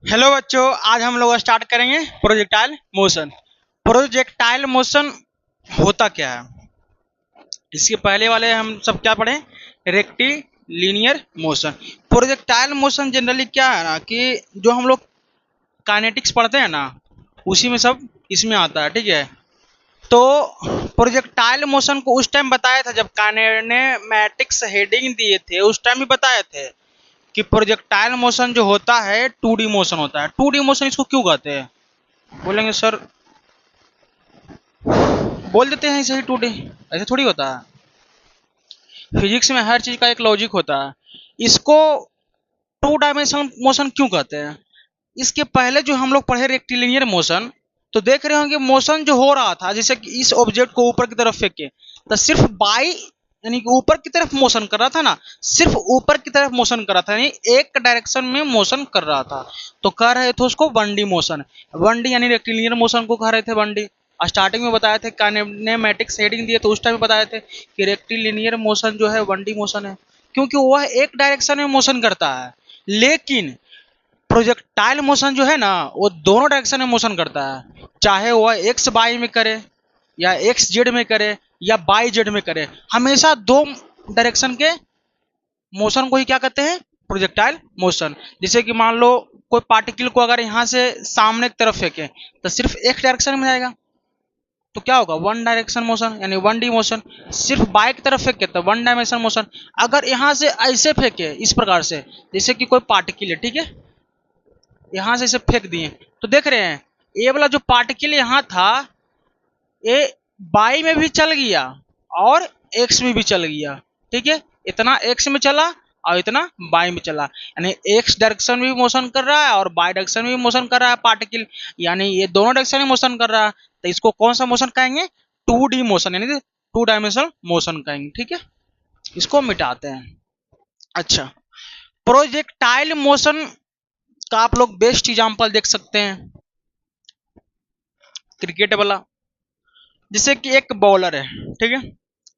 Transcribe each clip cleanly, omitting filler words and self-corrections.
Hello बच्चों, आज हम लोग स्टार्ट करेंगे प्रोजेक्टाइल मोशन। प्रोजेक्टाइल मोशन होता क्या है? इसके पहले वाले हम सब क्या पढ़े? Rectilinear motion. Projectile motion generally क्या है ना कि जो हम लोग काइनेटिक्स पढ़ते हैं ना, उसी में सब इसमें आता है। ठीक है, तो प्रोजेक्टाइल मोशन को उस टाइम बताया था जब काइनेमेटिक्स हेडिंग दिए थे, उस टाइम ही बताए थे कि प्रोजेक्टाइल मोशन जो होता है 2D मोशन होता है। 2D मोशन इसको क्यों कहते हैं? बोलेंगे सर, बोल देते हैं ऐसे ही 2D, ऐसे थोड़ी होता है। फिजिक्स में हर चीज का एक लॉजिक होता है। इसको 2 डायमेंशनल मोशन क्यों कहते हैं? इसके पहले जो हम लोग पढ़े रेक्टिलिनियर मोशन, तो देख रहे होंगे मोशन जो हो रहा था, जैसे कि इस ऑब्जेक्ट को ऊपर की तरफ फेंके तो सिर्फ बाई यानी कि ऊपर की तरफ मोशन कर रहा था ना, सिर्फ ऊपर की तरफ मोशन कर रहा था, यानी एक डायरेक्शन में मोशन कर रहा था। तो कह रहे थे उसको 1D मोशन। 1D यानी रेक्टिलिनियर मोशन को कह रहे थे 1D। स्टार्टिंग में बताए थे, काइनेमेटिक्स हेडिंग दिए तो उस टाइम बताए थे कि रेक्टिलिनियर मोशन जो है 1D मोशन है, क्योंकि वह एक डायरेक्शन में मोशन करता है। लेकिन प्रोजेक्टाइल मोशन जो है ना, वो दोनों डायरेक्शन में मोशन करता है, चाहे वह एक्स वाई में करे या एक्स जेड में करे या वाई जेड में करे, हमेशा दो डायरेक्शन के मोशन को ही क्या कहते हैं? Projectile motion. जैसे कि मान लो कोई पार्टिकल को अगर यहाँ से सामने की तरफ फेंके तो सिर्फ एक डायरेक्शन में जाएगा, तो क्या होगा? 1 डायरेक्शन मोशन यानी 1D मोशन। सिर्फ बाई की तरफ फेंके तो 1 डायमेंशन मोशन। अगर यहाँ से ऐसे फेंके इस प्रकार से, जैसे कि कोई पार्टिकल है, ठीक है, यहाँ से इसे फेंक दिए, तो देख रहे हैं ये वाला जो पार्टिकल यहाँ था, ये बाई में भी चल गया और एक्स में भी चल गया। ठीक है, इतना एक्स में चला और इतना बाई में चला, यानी एक्स डायरेक्शन में भी मोशन कर रहा है और बाई डायरेक्शन में भी मोशन कर रहा है पार्टिकल, यानी ये दोनों डायरेक्शन में मोशन कर रहा है। तो इसको कौन सा मोशन कहेंगे? 2D मोशन, यानी 2 डायमेंशनल मोशन कहेंगे। ठीक है, इसको मिटाते हैं। अच्छा, प्रोजेक्टाइल मोशन का आप लोग बेस्ट एग्जांपल देख सकते हैं क्रिकेट वाला। जैसे कि एक बॉलर है, ठीक है,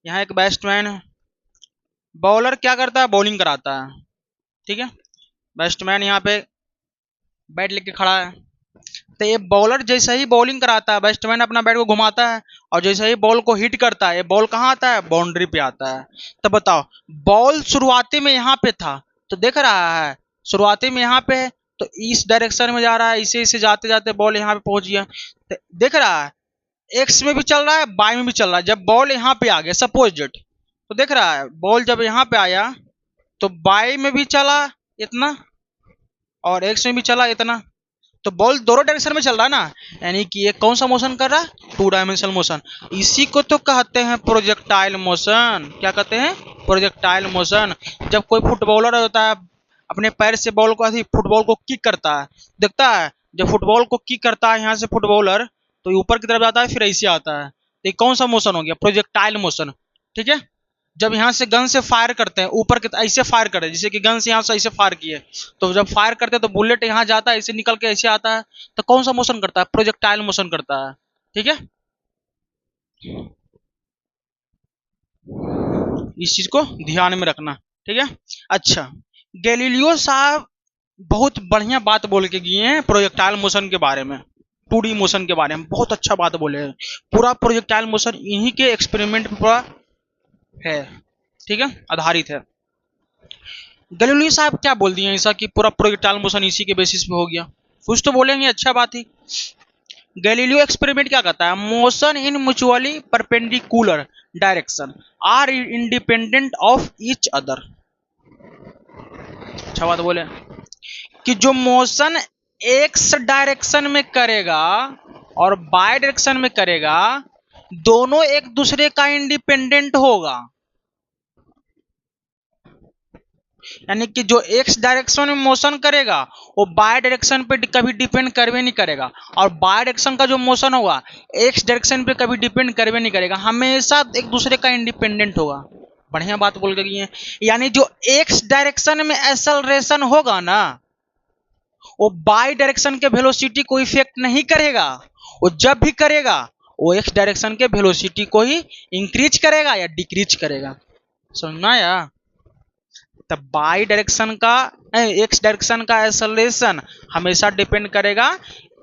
यहाँ एक बैट्समैन है। बॉलर क्या करता है? बॉलिंग कराता है। ठीक है, बैट्समैन यहाँ पे बैट लेके खड़ा है, तो ये बॉलर जैसे ही बॉलिंग कराता है, बैट्समैन अपना बैट को घुमाता है और जैसे ही बॉल को हिट करता है, ये बॉल कहाँ आता है? बाउंड्री पे आता है। तो बताओ, बॉल शुरुआती में यहाँ पे था, तो देख रहा है शुरुआती में यहाँ पे है, तो इस डायरेक्शन में जा रहा है, इसे इसे जाते जाते बॉल यहाँ पे पहुंच गया। तो देख रहा है एक्स में भी चल रहा है, बाई में भी चल रहा है। जब बॉल यहाँ पे आ गया सपोज डेट, तो देख रहा है बॉल जब यहाँ पे आया तो बाई में भी चला इतना और एक्स में भी चला इतना, तो बॉल दोनों डायरेक्शन में चल रहा है ना, यानी कि ये कौन सा मोशन कर रहा है? 2 डायमेंशनल मोशन। इसी को तो कहते हैं प्रोजेक्टाइल मोशन। क्या कहते हैं? Projectile motion. जब कोई फुटबॉलर होता है, अपने पैर से बॉल को ऐसे फुटबॉल को किक करता है, देखता है जब फुटबॉल को किक करता है यहाँ से फुटबॉलर, तो ऊपर की तरफ जाता है फिर ऐसे आता है, तो ये कौन सा मोशन हो गया? Projectile motion. ठीक है, जब यहाँ से गन से फायर करते हैं ऊपर के, ऐसे फायर करे, जैसे कि गन से यहाँ से ऐसे फायर किए, तो जब फायर करते हैं तो बुलेट यहाँ जाता है, ऐसे निकल के ऐसे आता है, तो कौन सा मोशन करता है? प्रोजेक्टाइल मोशन करता है। ठीक है, इस चीज को ध्यान में रखना। ठीक है, अच्छा, गैलीलियो साहब बहुत बढ़िया बात बोल के गए हैं प्रोजेक्टाइल मोशन के बारे में, 2D मोशन के बारे में बहुत अच्छा बात बोले हैं। पूरा प्रोजेक्टाइल मोशन इन्हीं के एक्सपेरिमेंट पर पूरा है, ठीक है, आधारित है। गैलीलियो साहब क्या बोल दिए ऐसा कि पूरा प्रोजेक्टाइल मोशन इसी के बेसिस पे हो गया? कुछ तो बोलेंगे, अच्छा बात ही। गैलीलियो एक्सपेरिमेंट क्या कहता है? Motion in mutually perpendicular direction are independent of each other. अच्छा बात बोले कि जो मोशन एक्स डायरेक्शन में करेगा और बाय डायरेक्शन में करेगा, दोनों एक दूसरे का इंडिपेंडेंट होगा, यानी कि जो एक्स डायरेक्शन में मोशन करेगा वो बाय डायरेक्शन पे कभी डिपेंड करवे नहीं करेगा, और बाय डायरेक्शन का जो मोशन होगा एक्स डायरेक्शन पे कभी डिपेंड करवे नहीं करेगा, हमेशा एक दूसरे का इंडिपेंडेंट होगा। बढ़िया बात बोल के गई है। यानी जो एक्स डायरेक्शन में एक्सेलरेशन होगा ना, वो बाय डायरेक्शन के वेलोसिटी को इफेक्ट नहीं करेगा, वो जब भी करेगा वो एक्स डायरेक्शन के वेलोसिटी को ही इंक्रीज करेगा या डिक्रीज करेगा। समझ में आया? तो बाई डायरेक्शन का एक्स डायरेक्शन का एक्सेलरेशन हमेशा डिपेंड करेगा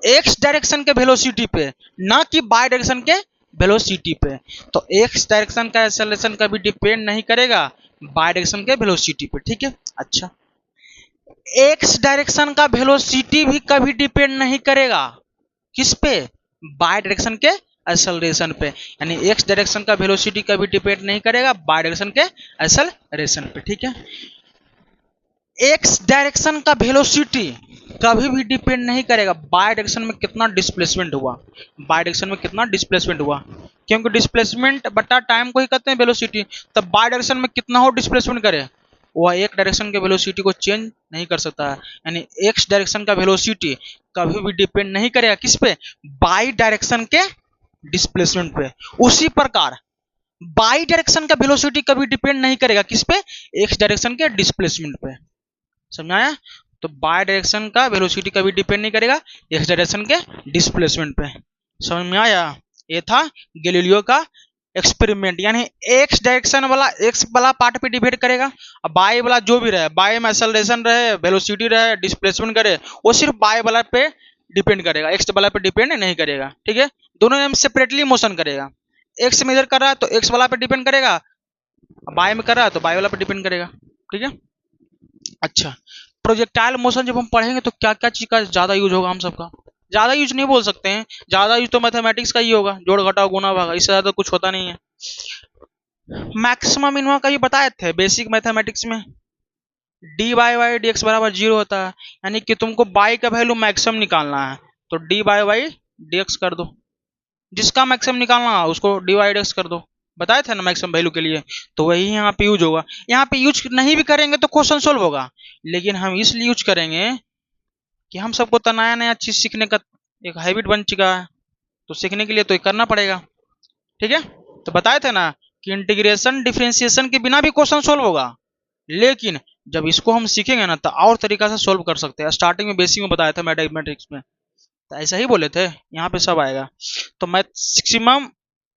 एक्स डायरेक्शन के वेलोसिटी पे, ना कि बाई डायरेक्शन के वेलोसिटी पे। तो एक्स डायरेक्शन का एक्सेलरेशन कभी डिपेंड नहीं करेगा बाई डायरेक्शन के वेलोसिटी पे, ठीक है। अच्छा, एक्स डायरेक्शन का वेलोसिटी भी कभी डिपेंड नहीं करेगा किस पे, बाई डायरेक्शन के एक्सेलरेशन पे। यानी एक्स डायरेक्शन का वेलोसिटी कभी डिपेंड नहीं करेगा बाई डायरेक्शन के एक्सेलरेशन पे, ठीक है। एक्स डायरेक्शन का वेलोसिटी कभी भी डिपेंड नहीं करेगा बाई डायरेक्शन में कितना डिस्प्लेसमेंट हुआ, बाई डायरेक्शन में कितना डिस्प्लेसमेंट हुआ, क्योंकि डिस्प्लेसमेंट बटा टाइम को ही कहते हैं वेलोसिटी। तब बाई डायरेक्शन में कितना हो डिस्प्लेसमेंट करे, वह एक डायरेक्शन के वेलोसिटी को चेंज नहीं कर सकता है। यानी एक्स डायरेक्शन का वेलोसिटी कभी भी डिपेंड नहीं करेगा किस पे, बाई डायरेक्शन के डिस्प्लेसमेंट पे। उसी प्रकार बाई डायरेक्शन का वेलोसिटी कभी डिपेंड नहीं करेगा किस पे, एक्स डायरेक्शन के डिस्प्लेसमेंट पे। समझाया? तो बाई डायरेक्शन का वेलोसिटी कभी डिपेंड नहीं करेगा एक्स डायरेक्शन के डिस्प्लेसमेंट पे। समझ में आया? ये था गैलीलियो का एक्सपेरिमेंट। यानी एक्स डायरेक्शन वाला एक्स वाला पार्ट पे डिपेंड करेगा, और बाई वाला जो भी रहे, बाई में एक्सेलरेशन रहे, वेलोसिटी रहे, डिस्प्लेसमेंट करे, वो सिर्फ बाई वाला पे डिपेंड करेगा, एक्स वाला पे डिपेंड नहीं करेगा, ठीक है। दोनों में सेपरेटली मोशन करेगा। एक्स में इधर कर रहा है तो एक्स वाला पे डिपेंड करेगा, बाई में कर रहा है तो बाई वाला पे डिपेंड करेगा, ठीक है। अच्छा, प्रोजेक्टाइल मोशन जब हम पढ़ेंगे तो क्या क्या चीज का ज्यादा यूज होगा, हम सबका ज्यादा यूज नहीं बोल सकते हैं, ज्यादा यूज तो मैथमेटिक्स का ही होगा, जोड़ घटाव गुना भागा, इससे ज्यादा कुछ होता नहीं है। मैक्सिमम मिनिमम का ही बताए थे बेसिक मैथमेटिक्स में, d by y d x बराबर 0 होता है। यानी कि तुमको बाई का वैल्यू मैक्सिमम निकालना है तो d by y d x कर दो, जिसका मैक्सिमम निकालना है उसको डी वाई डी एक्स कर दो, बताए थे ना मैक्सिमम वैल्यू के लिए। तो वही यहाँ पे यूज होगा। यहाँ पे यूज नहीं भी करेंगे तो क्वेश्चन सोल्व होगा, लेकिन हम इसलिए यूज करेंगे कि हम सबको तो नया नया चीज सीखने का एक हैबिट बन चुका है, तो सीखने के लिए तो ये करना पड़ेगा, ठीक है। तो बताए थे ना कि इंटीग्रेशन डिफरेंशिएशन के बिना भी क्वेश्चन सोल्व होगा, लेकिन जब इसको हम सीखेंगे ना तो और तरीका से सोल्व कर सकते हैं। स्टार्टिंग में बेसिक में बताया था मैथमेटिक्स में, तो ऐसा ही बोले थे, यहाँ पे सब आएगा। तो मैक्सिमम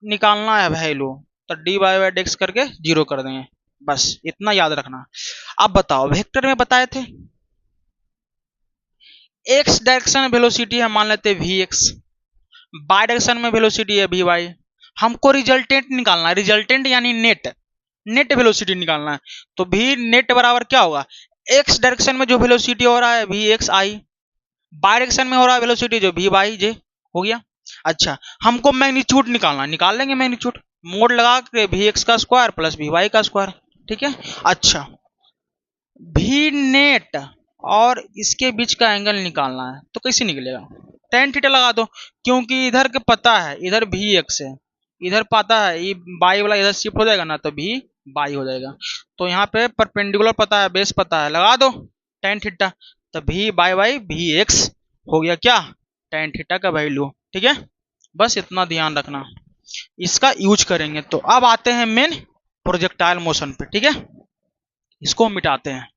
निकालना है वैल्यू, तो डी बाई वाई डेक्स करके 0 कर देंगे, बस इतना याद रखना। अब बताओ, वेक्टर में बताए थे एक्स डायरेक्शन वेलोसिटी है, मान लेते वी एक्स, बाई डायरेक्शन में वेलोसिटी है वी वाई। हमको रिजल्टेंट निकालना है, रिजल्टेंट यानी नेट, नेट वेलोसिटी निकालना है। तो वी नेट बराबर क्या होगा, एक्स डायरेक्शन में जो वेलोसिटी हो रहा है v x i, y direction में हो रहा है वेलोसिटी जो वी वाई जे हो गया। अच्छा, हमको मैग्नीट्यूड निकालना, निकाल लेंगे मैग्नीट्यूड, मोड लगा के वी एक्स का स्क्वायर प्लस वी वाई का स्क्वायर, ठीक है। अच्छा, वी नेट और इसके बीच का एंगल निकालना है, तो कैसे निकलेगा, tan थीटा लगा दो, क्योंकि इधर के पता है इधर भी एक्स है, इधर पता है ये बाई वाला इधर शिफ्ट हो जाएगा ना तो भी बाई हो जाएगा। तो यहाँ पे परपेंडिकुलर पता है, बेस पता है, लगा दो tan थीटा, तो भी बाई बाई भी एक्स हो गया क्या, tan थीटा का वैल्यू, ठीक है। बस इतना ध्यान रखना, इसका यूज करेंगे। तो अब आते हैं मेन प्रोजेक्टाइल मोशन पे, ठीक है। इसको मिटाते हैं।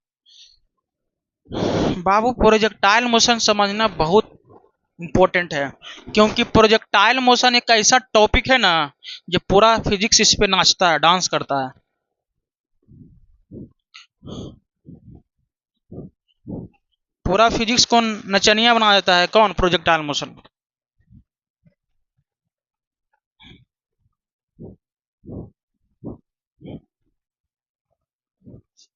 बाबू, प्रोजेक्टाइल मोशन समझना बहुत इंपॉर्टेंट है, क्योंकि प्रोजेक्टाइल मोशन एक ऐसा टॉपिक है ना जो पूरा फिजिक्स इस पे नाचता है, डांस करता है। पूरा फिजिक्स को नचनिया बना देता है, कौन, प्रोजेक्टाइल मोशन।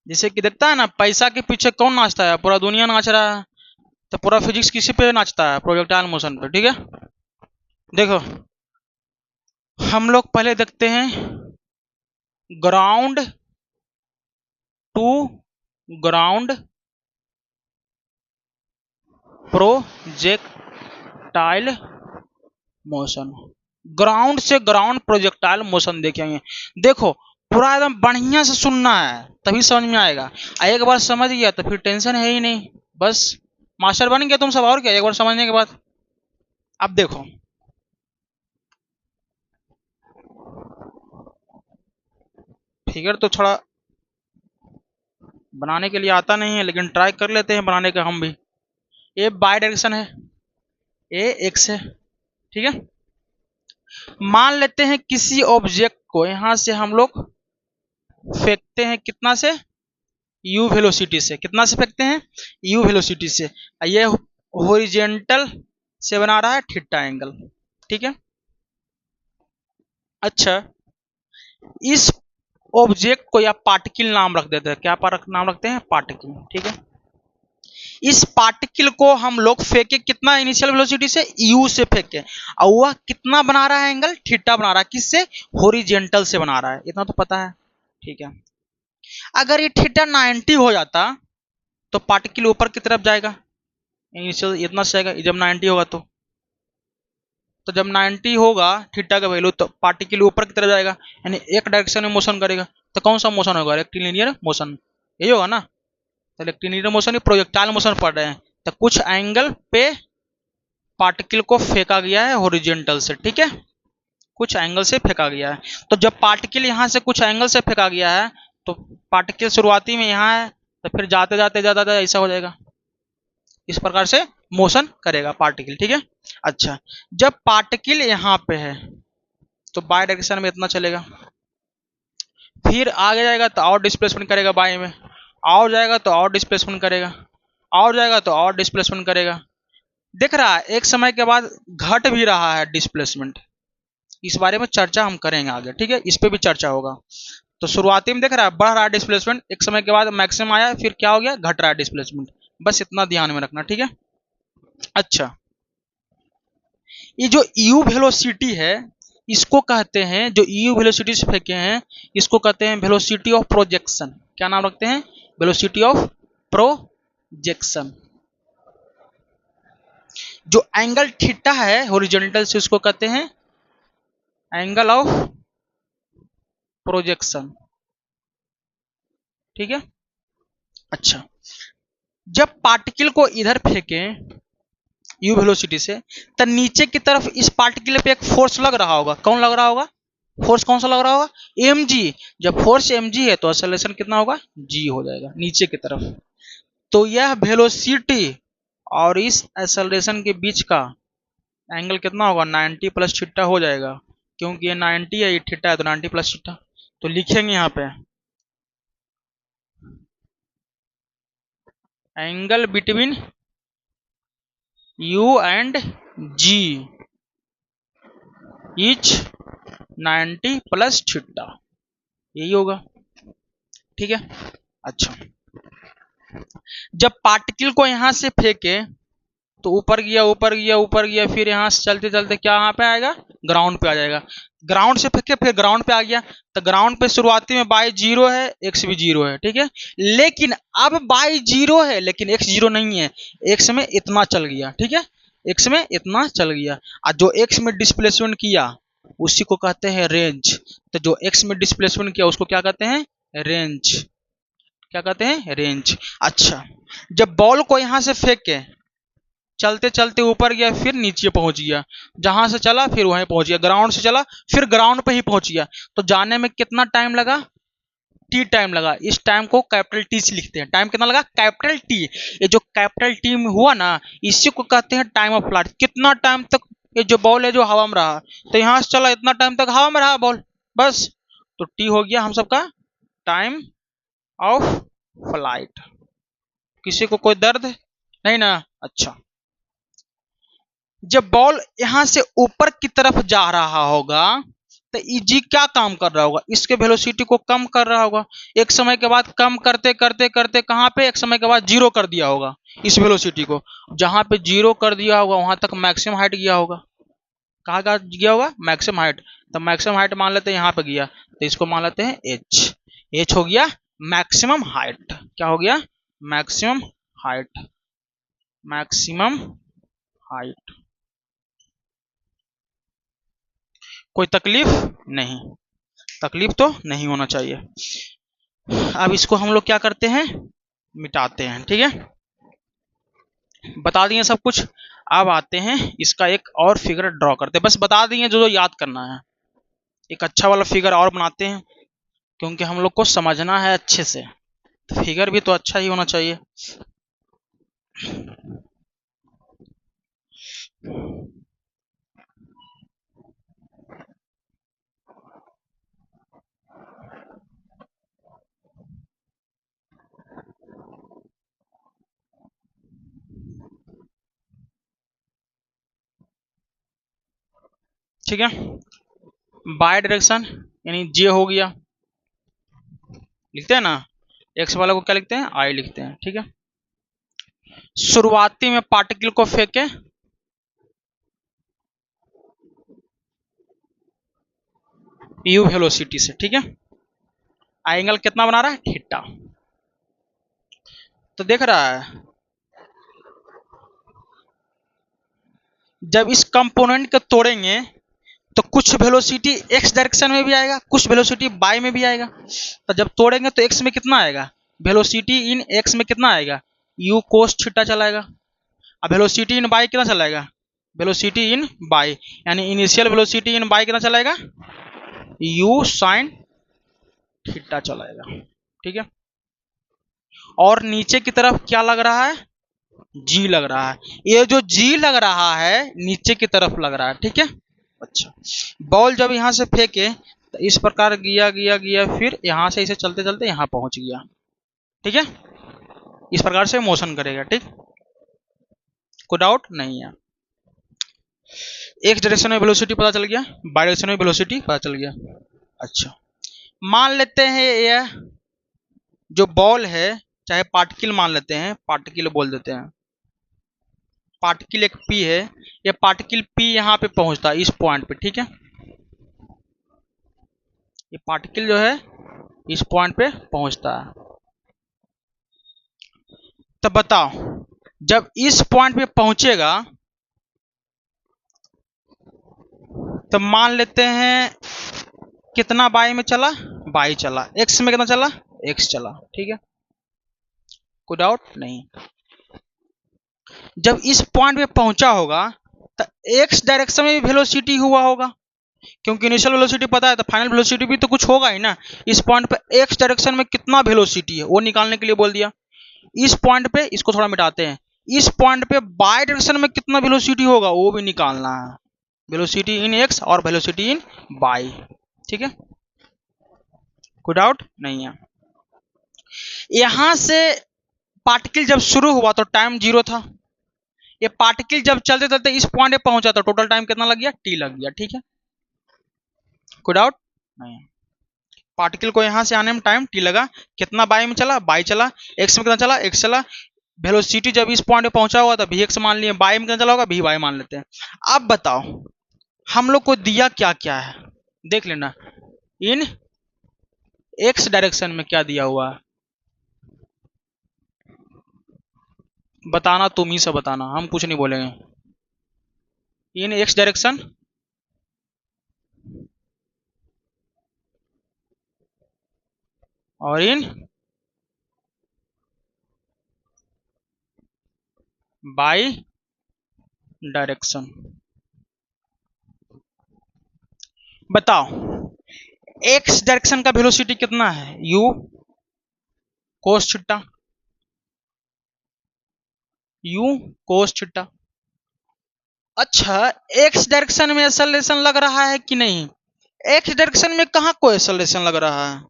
जैसे कि देखता है ना, पैसा के पीछे कौन नाचता है, पूरा दुनिया नाच रहा है, तो पूरा फिजिक्स किसी पे नाचता है, प्रोजेक्टाइल मोशन पे, ठीक है। देखो, हम लोग पहले देखते हैं ground to ground projectile motion, ground से ग्राउंड प्रोजेक्टाइल मोशन देखेंगे। देखो, पूरा एकदम बढ़िया से सुनना है तभी समझ में आएगा, एक बार समझ गया तो फिर टेंशन है ही नहीं, बस मास्टर बन गया तुम सब, और क्या, एक बार समझने के बाद। अब देखो, फिगर तो थोड़ा बनाने के लिए आता नहीं है, लेकिन ट्राई कर लेते हैं बनाने का हम भी। ए बाई डायरेक्शन है, ए एक्स है, ठीक है। मान लेते हैं किसी ऑब्जेक्ट को यहां से हम लोग फेंकते हैं, कितना से यू वेलोसिटी से। कितना से फेंकते हैं? यू वेलोसिटी से। ये हॉरिजेंटल से बना रहा है थीटा एंगल, ठीक है। अच्छा, इस ऑब्जेक्ट को या पार्टिकल नाम रख देते हैं। क्या नाम रखते हैं? पार्टिकल, ठीक है। इस पार्टिकल को हम लोग फेंके कितना इनिशियल वेलोसिटी से? यू से फेंके, और वह कितना बना रहा है एंगल? थीटा बना रहा है। किससे? हॉरिजेंटल से बना रहा है। इतना तो पता है, ठीक है। अगर ये थीटा 90 हो जाता तो पार्टिकल ऊपर की तरफ जाएगा, इनिशियल इतना से जाएगा जब 90 होगा। तो जब 90 होगा थीटा का वैल्यू तो पार्टिकल ऊपर की तरफ जाएगा, यानी एक डायरेक्शन में मोशन करेगा। तो कौन सा मोशन होगा? रेक्टिलिनियर मोशन, यही होगा ना। तो रेक्टिलिनियर मोशन ही प्रोजेक्टाइल मोशन पढ़ रहे हैं। तो कुछ एंगल पे पार्टिकल को फेंका गया है हॉरिजॉन्टल से, ठीक है। कुछ एंगल से फेंका गया है। तो जब पार्टिकल यहां से कुछ एंगल से फेंका गया है तो पार्टिकल शुरुआती में यहाँ है, तो फिर जाते जाते जाते जाते ऐसा हो जाएगा, इस प्रकार से मोशन करेगा पार्टिकल, ठीक है। अच्छा, जब पार्टिकल यहाँ पे है तो बाय डायरेक्शन में इतना चलेगा, फिर आगे जाएगा तो और डिस्प्लेसमेंट करेगा बाय में, और जाएगा तो और डिस्प्लेसमेंट करेगा, और जाएगा तो और डिस्प्लेसमेंट करेगा। दिख रहा है एक समय के बाद घट भी रहा है डिस्प्लेसमेंट। इस बारे में चर्चा हम करेंगे आगे, ठीक है। इस पे भी चर्चा होगा। तो शुरुआती में देख रहा है बढ़ रहा है डिस्प्लेसमेंट, एक समय के बाद मैक्सिमम आया, फिर क्या हो गया? घट रहा है डिस्प्लेसमेंट। बस इतना ध्यान में रखना, ठीक है। अच्छा, ये जो यू वेलोसिटी है इसको कहते हैं, जो यू वेलोसिटी से फेंके हैं इसको कहते हैं वेलोसिटी ऑफ प्रोजेक्शन। क्या नाम रखते हैं? Velocity of projection. जो एंगल थीटा है हॉरिजॉन्टल से उसको कहते हैं एंगल ऑफ प्रोजेक्शन, ठीक है। अच्छा, जब पार्टिकल को इधर फेंकें यू वेलोसिटी से, तो नीचे की तरफ इस पार्टिकल पे एक फोर्स लग रहा होगा। कौन लग रहा होगा? फोर्स कौन सा लग रहा होगा? mg। जब फोर्स mg है तो एक्सेलरेशन कितना होगा? g हो जाएगा नीचे की तरफ। तो यह वेलोसिटी और इस एक्सेलरेशन के बीच का एंगल कितना होगा? 90 प्लस थीटा हो जाएगा, क्योंकि ये 90 है, ये थीटा है, तो 90 प्लस थीटा। तो लिखेंगे यहाँ पे angle between u and g is 90 plus theta, यही होगा, ठीक है। अच्छा, जब पार्टिकल को यहां से फेंके तो ऊपर गया ऊपर गया ऊपर गया, फिर यहां से चलते चलते क्या यहाँ पे आएगा? ग्राउंड पे आ जाएगा। ग्राउंड से फेंके फिर ग्राउंड पे आ गया, तो ग्राउंड पे शुरुआती में बाई जीरो है, एक्स भी जीरो है, ठीक है। लेकिन अब बाई जीरो है लेकिन एक्स जीरो नहीं है, एक्स में इतना चल गया, ठीक है। एक्स में इतना चल गया, और जो एक्स में डिस्प्लेसमेंट किया उसी को कहते हैं रेंज। तो जो एक्स में डिस्प्लेसमेंट किया उसको क्या कहते हैं? रेंज। क्या कहते हैं? रेंज। अच्छा, जब बॉल को यहां से फेंक के चलते चलते ऊपर गया, फिर नीचे पहुंच गया, जहां से चला फिर वहीं पहुंच गया, ग्राउंड से चला फिर ग्राउंड पे ही पहुंच गया, तो जाने में कितना टाइम लगा? टी टाइम लगा। इस टाइम को कैपिटल टी से लिखते हैं। टाइम कितना लगा? Capital T. ये जो कैपिटल टी में हुआ ना, इसी को कहते हैं टाइम ऑफ फ्लाइट। कितना टाइम तक ये जो बॉल है जो हवा में रहा, तो यहां से चला इतना टाइम तक हवा में रहा बॉल, बस। तो टी हो गया हम सबका टाइम ऑफ फ्लाइट। किसी को कोई दर्द नहीं ना? अच्छा, जब बॉल यहां से ऊपर की तरफ जा रहा होगा तो इजी क्या काम कर रहा होगा? इसके वेलोसिटी को कम कर रहा होगा। एक समय के बाद कम करते करते करते कहां पे? एक समय के बाद जीरो कर दिया होगा इस वेलोसिटी को। जहां पे जीरो कर दिया होगा वहां तक मैक्सिमम हाइट गया होगा। कहाँ का गया होगा? Maximum height. तो मैक्सिमम हाइट मान लेते हैं यहाँ पे गया, तो इसको मान लेते हैं एच। एच हो गया मैक्सिमम हाइट। क्या हो गया? Maximum height. Maximum height. कोई तकलीफ नहीं? तकलीफ तो नहीं होना चाहिए। अब इसको हम लोग क्या करते हैं? मिटाते हैं, ठीक है। बता दिए सब कुछ। अब आते हैं इसका एक और फिगर ड्रॉ करते हैं। बस बता दिए जो जो याद करना है। एक अच्छा वाला फिगर और बनाते हैं, क्योंकि हम लोग को समझना है अच्छे से, तो फिगर भी तो अच्छा ही होना चाहिए। ठीक है। बाय डायरेक्शन यानी जे हो गया, लिखते हैं ना, एक्स वाला को क्या लिखते हैं, आई लिखते हैं, ठीक है। शुरुआती में पार्टिकल को फेंके, यू वेलोसिटी से, ठीक है। एंगल कितना बना रहा है, थीटा। तो देख रहा है, जब इस कंपोनेंट को तोड़ेंगे तो कुछ वेलोसिटी एक्स डायरेक्शन में भी आएगा, कुछ वेलोसिटी बाय में भी आएगा। तो जब तोड़ेंगे तो एक्स में कितना आएगा, वेलोसिटी इन एक्स में कितना आएगा, यू कोस थीटा चलाएगा। अब वेलोसिटी इन बाय कितना चलाएगा, वेलोसिटी इन बाय, यानी इनिशियल वेलोसिटी इन बाय कितना चलाएगा, यू साइन थीटा चलाएगा, ठीक है। और नीचे की तरफ क्या लग रहा है, जी लग रहा है। ये जो जी लग रहा है नीचे की तरफ लग रहा है, ठीक है। अच्छा, बॉल जब यहां से फेंके तो इस प्रकार गिया गिया गिया, फिर यहां से इसे चलते चलते यहां पहुंच गया, ठीक है। इस प्रकार से मोशन करेगा, ठीक, कोई डाउट नहीं है। एक डायरेक्शन में वेलोसिटी पता चल गया, बाई डायरेक्शन में वेलोसिटी पता चल गया। अच्छा, मान लेते हैं यह जो बॉल है, चाहे पार्टिकल मान लेते हैं, पार्टिकल बोल देते हैं, पार्टिकल एक पी है, ये पार्टिकल पी यहाँ पे पहुंचता है इस पॉइंट पे, ठीक है। ये पार्टिकल जो है इस पॉइंट पे पहुंचता है। तो बताओ, जब इस पॉइंट पे पहुंचेगा तो मान लेते हैं कितना बाई में चला, बाई चला, एक्स में कितना चला, एक्स चला, ठीक है, कोई डाउट नहीं। जब इस पॉइंट पे पहुंचा होगा तो एक्स डायरेक्शन में भी वेलोसिटी हुआ होगा, क्योंकि इनिशियल वेलोसिटी पता है तो फाइनल वेलोसिटी भी तो कुछ होगा ही ना। इस पॉइंट पे एक्स डायरेक्शन में कितना वेलोसिटी है वो निकालने के लिए बोल दिया। इस पॉइंट पे, इसको थोड़ा मिटाते हैं, इस पॉइंट पे बाय डायरेक्शन में कितना वेलोसिटी होगा वो भी निकालना है, वेलोसिटी इन एक्स और वेलोसिटी इन बाई, ठीक है, कोई डाउट नहीं है। यहां से पार्टिकल जब शुरू हुआ तो टाइम 0 था, ये पार्टिकल जब चलते चलते इस पॉइंट पे पहुंचा तो टोटल टाइम कितना लग गया, टी लग गया, ठीक है, कोई डाउट नहीं। पार्टिकल को यहां से आने में टाइम टी लगा, कितना बाई में चला, बाई चला, एक्स में कितना चला, एक्स चला। वेलोसिटी जब इस पॉइंट पे पहुंचा हुआ था वी एक्स मान लिए, बाई में कितना चला होगा, वी बाई मान लेते हैं। अब बताओ हम लोग को दिया क्या क्या है, देख लेना। इन एक्स डायरेक्शन में क्या दिया हुआ है, बताना, तुम ही से बताना, हम कुछ नहीं बोलेंगे। इन एक्स डायरेक्शन और इन बाई डायरेक्शन। बताओ एक्स डायरेक्शन का वेलोसिटी कितना है, you cos theta, you cos theta. अच्छा, एक्स डायरेक्शन में एक्सेलरेशन लग रहा है कि नहीं, एक्स डायरेक्शन में कहां कोई एक्सेलरेशन लग रहा है,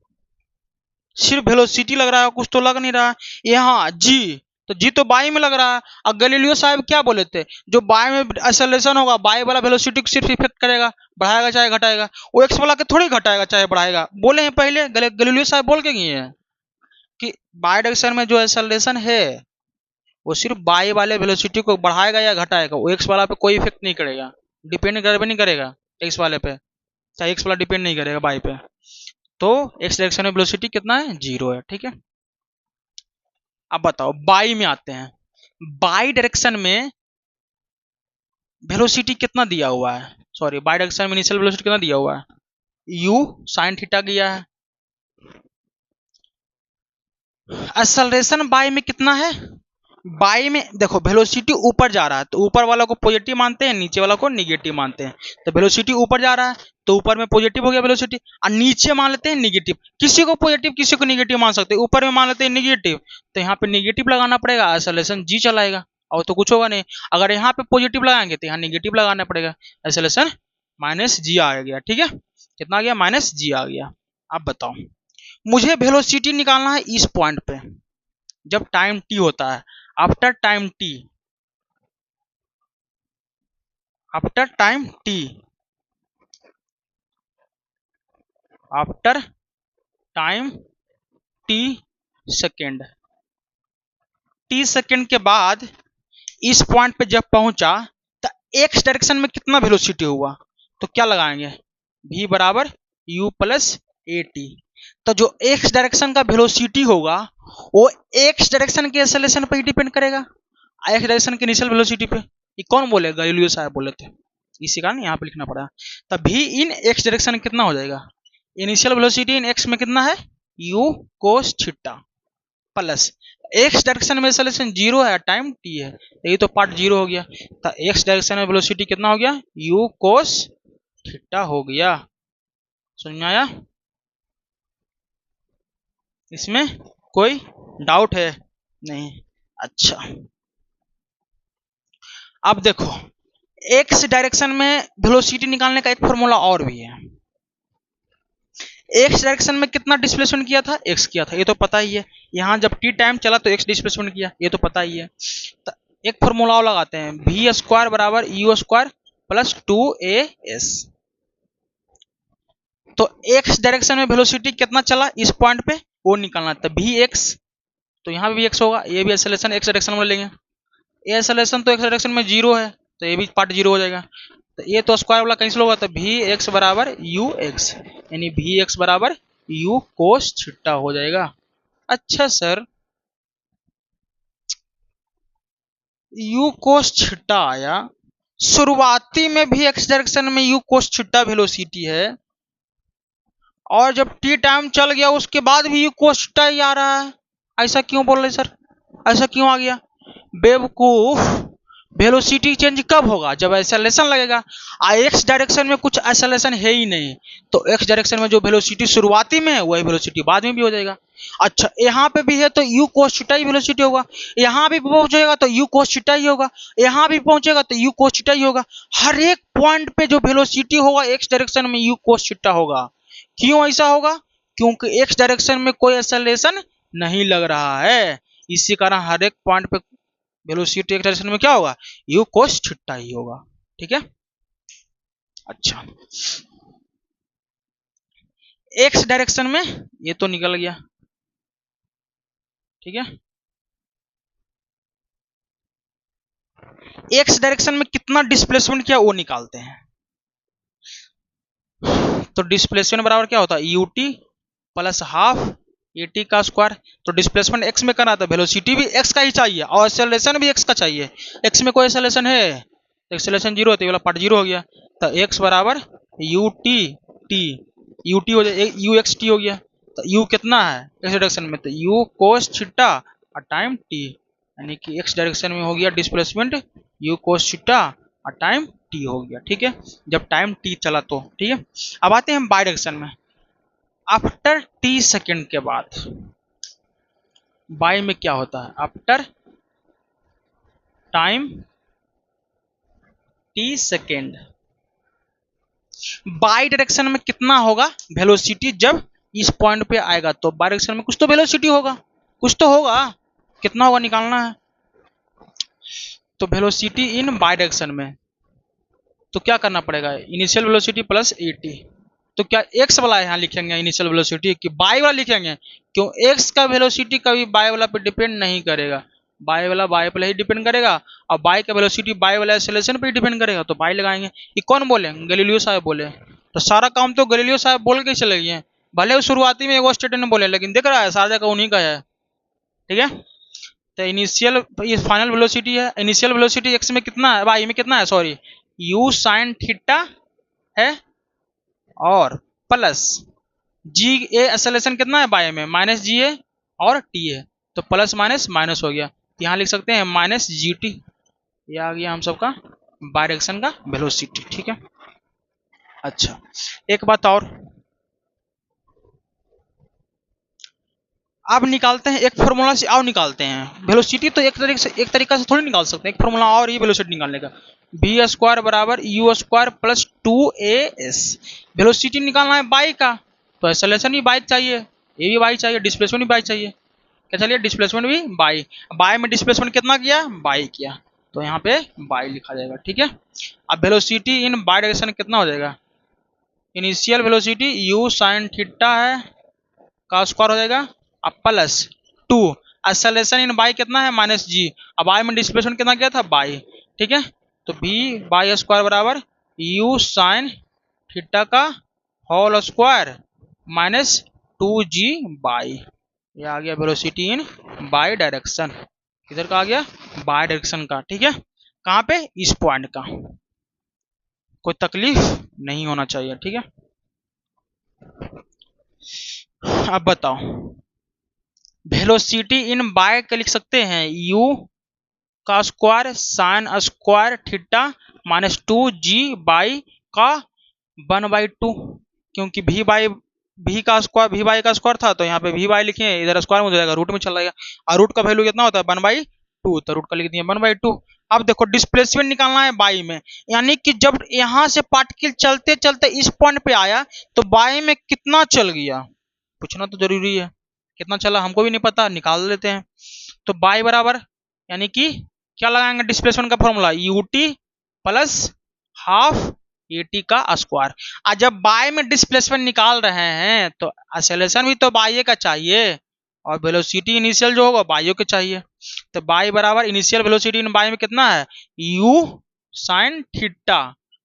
सिर्फ वेलोसिटी लग रहा है, कुछ तो लग नहीं रहा। यहाँ जी, तो जी तो बाई में लग रहा है। अब गैलीलियो साहब क्या बोले थे, जो बाई में एक्सेलरेशन होगा बाई वाला वेलोसिटी को सिर्फ इफेक्ट करेगा, बढ़ाएगा चाहे घटाएगा, वो एक्स वाला के थोड़ी घटाएगा चाहे बढ़ाएगा, बोले हैं पहले, गैलीलियो साहब बोल के गए हैं कि बाई डायरेक्शन में जो एक्सेलरेशन है वो सिर्फ बाई वाले वेलोसिटी को बढ़ाएगा या घटाएगा, वो एक्स वाला पे कोई इफेक्ट नहीं करेगा, डिपेंड कर भी नहीं करेगा एक्स वाले पे, चाहे एक्स वाला डिपेंड नहीं करेगा बाई पे। तो एक्स डायरेक्शन में वेलोसिटी कितना है, 0 है, ठीक है। अब बताओ बाई में आते हैं, बाई डायरेक्शन में वेलोसिटी कितना दिया हुआ है, सॉरी बाई डायरेक्शन में इनिशियल वेलोसिटी कितना दिया हुआ है, यू साइन थीटा दिया है। एक्सेलरेशन बाई में कितना है, बाई में देखो वेलोसिटी ऊपर जा रहा है तो ऊपर वाला को पॉजिटिव मानते हैं, नीचे वाला को निगेटिव मानते हैं। तो वेलोसिटी ऊपर जा रहा है तो ऊपर में पॉजिटिव हो गया वेलोसिटी, और नीचे मान लेते हैं निगेटिव, किसी को पॉजिटिव किसी को निगेटिव मान सकते हैं, ऊपर में मान लेते हैं निगेटिव, तो यहाँ पे निगेटिव लगाना पड़ेगा, एक्सेलरेशन जी चलाएगा, और तो कुछ होगा नहीं। अगर यहाँ पे पॉजिटिव लगाएंगे तो यहाँ निगेटिव लगाना पड़ेगा, एक्सेलरेशन माइनस जी आ गया, ठीक है, कितना आ गया, माइनस जी आ गया। अब बताओ मुझे वेलोसिटी निकालना है इस पॉइंट पे, जब टाइम टी होता है, after time T, after time T after time T second, T second के बाद इस पॉइंट पे जब पहुंचा तो एक्स डायरेक्शन में कितना वेलोसिटी हुआ, तो क्या लगाएंगे, v बराबर u प्लस ए टी। तो जो एक्स डायरेक्शन का वेलोसिटी होगा वो एक्स डायरेक्शन के एक्सेलरेशन पर ही डिपेंड करेगा, एक्स डायरेक्शन के इनिशियल वेलोसिटी पे। ये कौन बोले, गैलीलियो साहब बोले थे, इसी कारण यहाँ पे लिखना पड़ा। तब v इन एक्स डायरेक्शन कितना हो जाएगा, इनिशियल वेलोसिटी इन एक्स में कितना है, u cos theta plus x direction में एक्सेलरेशन 0 है, टाइम t है, यही तो पार्ट 0 हो गया। तो एक्स डायरेक्शन में वेलोसिटी कितना हो गया, u कोस थीटा हो गया। समझ में आया, इसमें कोई डाउट है नहीं। अच्छा अब देखो, एक्स डायरेक्शन में वेलोसिटी निकालने का एक फॉर्मूला और भी है। एक्स डायरेक्शन में कितना डिस्प्लेसमेंट किया था, एक्स किया था, ये तो पता ही है। यहाँ जब टी टाइम चला तो एक्स डिस्प्लेसमेंट किया, ये तो पता ही है। तो एक फॉर्मूला और लगाते हैं, वी स्क्वायर बराबर यू स्क्वायर प्लस 2as। तो एक्स डायरेक्शन में वेलोसिटी कितना चला इस पॉइंट पे वो निकालना था, वी एक्स। तो यहाँ भी एक्स होगा, ये भी एक्सेलरेशन एक्स डायरेक्शन में लेंगे, ये एक्सेलरेशन तो एक्स डायरेक्शन में 0 है तो ये भी पार्ट 0 हो जाएगा। तो ये तो स्क्वायर वाला कैंसिल होगा, तो वी एक्स बराबर यू एक्स, यानी वी एक्स बराबर यू कोस थीटा हो जाएगा। अच्छा सर, यू कोस थीटा आया, शुरुआती में भी एक्स डायरेक्शन में यू कोस थीटा वेलोसिटी है, और जब टी टाइम चल गया उसके बाद भी यू कोस थीटा ही आ रहा है, ऐसा क्यों बोल रहे सर, ऐसा क्यों आ गया। बेवकूफ, वेलोसिटी चेंज कब होगा, जब एक्सेलरेशन लगेगा। एक्स डायरेक्शन में कुछ एक्सेलरेशन है ही नहीं, तो एक्स डायरेक्शन में जो वेलोसिटी शुरुआती में है वही वेलोसिटी बाद में भी हो जाएगा। अच्छा यहाँ पे भी है तो you cos theta he velocity होगा, यहाँ भी पहुंचेगा तो यू कोस थीटा ही होगा, यहाँ भी पहुंचेगा तो यू कोस थीटा ही होगा। हर एक पॉइंट पे जो वेलोसिटी होगा एक्स डायरेक्शन में यू कोस थीटा होगा। क्यों ऐसा होगा, क्योंकि एक्स डायरेक्शन में कोई एक्सेलरेशन नहीं लग रहा है, इसी कारण हर एक पॉइंट पे वेलोसिटी एक्स डायरेक्शन में क्या होगा, यू कोस थीटा ही होगा। ठीक है, अच्छा एक्स डायरेक्शन में ये तो निकल गया, ठीक है। एक्स डायरेक्शन में कितना डिस्प्लेसमेंट किया वो निकालते हैं। तो डिस्प्लेसमेंट बराबर क्या होता है, UT plus half A T का स्क्वायर। तो डिस्प्लेसमेंट एक्स में करना था, वेलोसिटी भी एक्स का ही चाहिए और एक्सेलरेशन भी एक्स का चाहिए। एक्स में कोई एक्सेलरेशन है, एक्सेलरेशन 0 है, वाला पार्ट 0 हो गया। तो एक्स बराबर U T T, U T हो जाए, यू एक्स टी हो गया। तो यू कितना है एक्स डायरेक्शन में, तो यू कोस थीटा और टाइम टी, यानी कि एक्स डायरेक्शन में हो गया डिस्प्लेसमेंट यू कोस थीटा और टाइम टी हो गया। ठीक है, जब टाइम टी चला तो ठीक है। अब आते हैं हम बाई डायरेक्शन में, आफ्टर टी सेकेंड के बाद बाई में क्या होता है, after time T second by direction में कितना होगा वेलोसिटी, जब इस पॉइंट पे आएगा तो बाई डायरेक्शन में कुछ तो वेलोसिटी होगा, कुछ तो होगा, कितना होगा निकालना है। तो वेलोसिटी इन बाई डायरेक्शन में तो क्या करना पड़ेगा, initial velocity plus A T. तो क्या एक्स वाला यहाँ लिखेंगे इनिशियल वेलोसिटी कि बाई वाला लिखेंगे, क्यों एक्स का वेलोसिटी कभी बाई वाला पे डिपेंड नहीं करेगा, बाई वाला बाई पर ही डिपेंड करेगा, और बाई का वेलोसिटी बाई वाला एक्सेलरेशन पे ही डिपेंड करेगा, तो बाई लगाएंगे। ये कौन बोले, गैलीलियो साहब बोले। तो सारा काम तो गैलीलियो साहब बोल के चले गए, भले वो शुरुआती में एगो स्टेटमेंट बोले, लेकिन दिख रहा है सारा जगह उन्हीं का है। ठीक है, तो इनिशियल ये फाइनल वेलोसिटी है, इनिशियल वेलोसिटी एक्स में कितना है, बाई में कितना है, सॉरी यू साइन थीटा है, और प्लस जी ए एक्सेलरेशन कितना है बाई में, माइनस जी ए और टी है, तो प्लस माइनस माइनस हो गया, यहाँ लिख सकते हैं माइनस जी टी। ये आ गया हम सबका बाई डायरेक्शन का वेलोसिटी। ठीक है, अच्छा एक बात और, अब निकालते हैं एक फॉर्मूला से, और निकालते हैं वेलोसिटी। तो एक तरीका से थोड़ी निकाल सकते हैं, एक फॉर्मूला और ये वेलोसिटी निकालने का, बी स्क्वायर बराबर u square plus 2as। Velocity निकालना है बाई का, तो एक्सेलरेशन भी बाई चाहिए, ये भी बाई चाहिए, डिस्प्लेसमेंट भी बाई चाहिए, क्या चलिए डिस्प्लेसमेंट भी बाई, बाई में डिस्प्लेसमेंट कितना किया, बाई किया, तो यहाँ पे बाई लिखा जाएगा। ठीक है, अब वेलोसिटी इन बाई डायरेक्शन कितना हो जाएगा, initial velocity u sine theta है का स्क्वायर हो जाएगा, अब प्लस 2 एक्सेलरेशन इन बाई कितना है माइनस जी, अब बाई में डिस्प्लेसमेंट कितना गया था बाई, ठीक है। तो v बाई स्क्वायर बराबर u साइन थीटा का whole square minus 2g by, ये आ गया वेलोसिटी इन बाई डायरेक्शन, किधर का आ गया बाई डायरेक्शन का, ठीक है। कहाँ पे इस पॉइंट का, कोई तकलीफ नहीं होना चाहिए, ठीक है। अब बताओ वेलोसिटी इन बाय के लिख सकते हैं u का square sine square theta minus 2g by का 1/2, क्योंकि v का स्क्वायर था तो यहाँ पे v बाई लिखे, इधर स्क्वायर में हो जाएगा रूट में चला जाएगा, और रूट का वैल्यू कितना होता है 1/2, तो रूट का लिख दिया 1/2। अब देखो डिस्प्लेसमेंट निकालना है बाई में, यानी कि जब यहाँ से पार्टिकल चलते चलते इस पॉइंट पे आया तो बाई में कितना चल गया, पूछना तो जरूरी है, कितना चला हमको भी नहीं पता, निकाल लेते हैं। तो बाई बराबर यानी कि क्या लगाएंगे डिस्प्लेसमेंट का formula UT plus half eighty का स्क्वायर। आज जब बाई में डिस्प्लेसमेंट निकाल रहे हैं तो एक्सेलरेशन भी तो बाई का चाहिए और वेलोसिटी इनिशियल जो होगा बाई के चाहिए, तो बाई बराबर इनिशियल वेलोसिटी इन बाई में कितना है u साइन थीटा,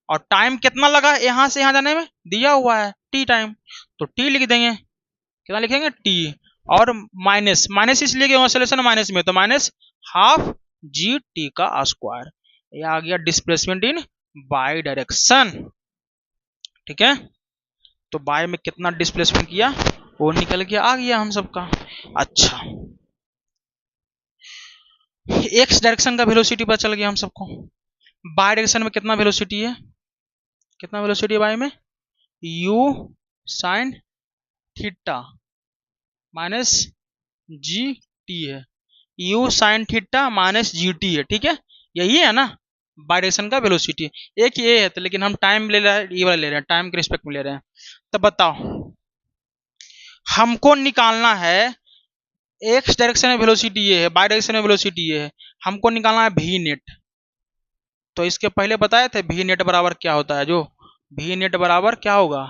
और टाइम कितना लगा यहां से यहां जाने में दिया हुआ है t टाइम, तो t लिख देंगे, कितना लिखेंगे t, और माइनस माइनस इसलिए कि एक्सेलरेशन माइनस में, तो माइनस हाफ जी टी का स्क्वायर, ये आ गया डिस्प्लेसमेंट इन बाई डायरेक्शन, ठीक है। तो बाई में कितना डिस्प्लेसमेंट किया वो निकल के आ गया हम सबका। अच्छा एक्स डायरेक्शन का वेलोसिटी पता चल गया हम सबको, बाई डायरेक्शन में कितना वेलोसिटी है, कितना वेलोसिटी है बाई में u sine theta minus g T है, u sine theta minus g T है, ठीक है, यही है ना बाई डायरेक्शन का वेलोसिटी, एक ये है तो, लेकिन हम टाइम ले रहे हैं, ये वाला ले रहे हैं, टाइम के रिस्पेक्ट में ले रहे हैं। तो बताओ हमको निकालना है एक्स डायरेक्शन में वेलोसिटी ये है, बाई डायरेक्शन में वेलोसिटी ये है, हमको निकालना है वी नेट। तो इसके पहले बताए थे वी नेट बराबर क्या होता है, जो वी नेट बराबर क्या होगा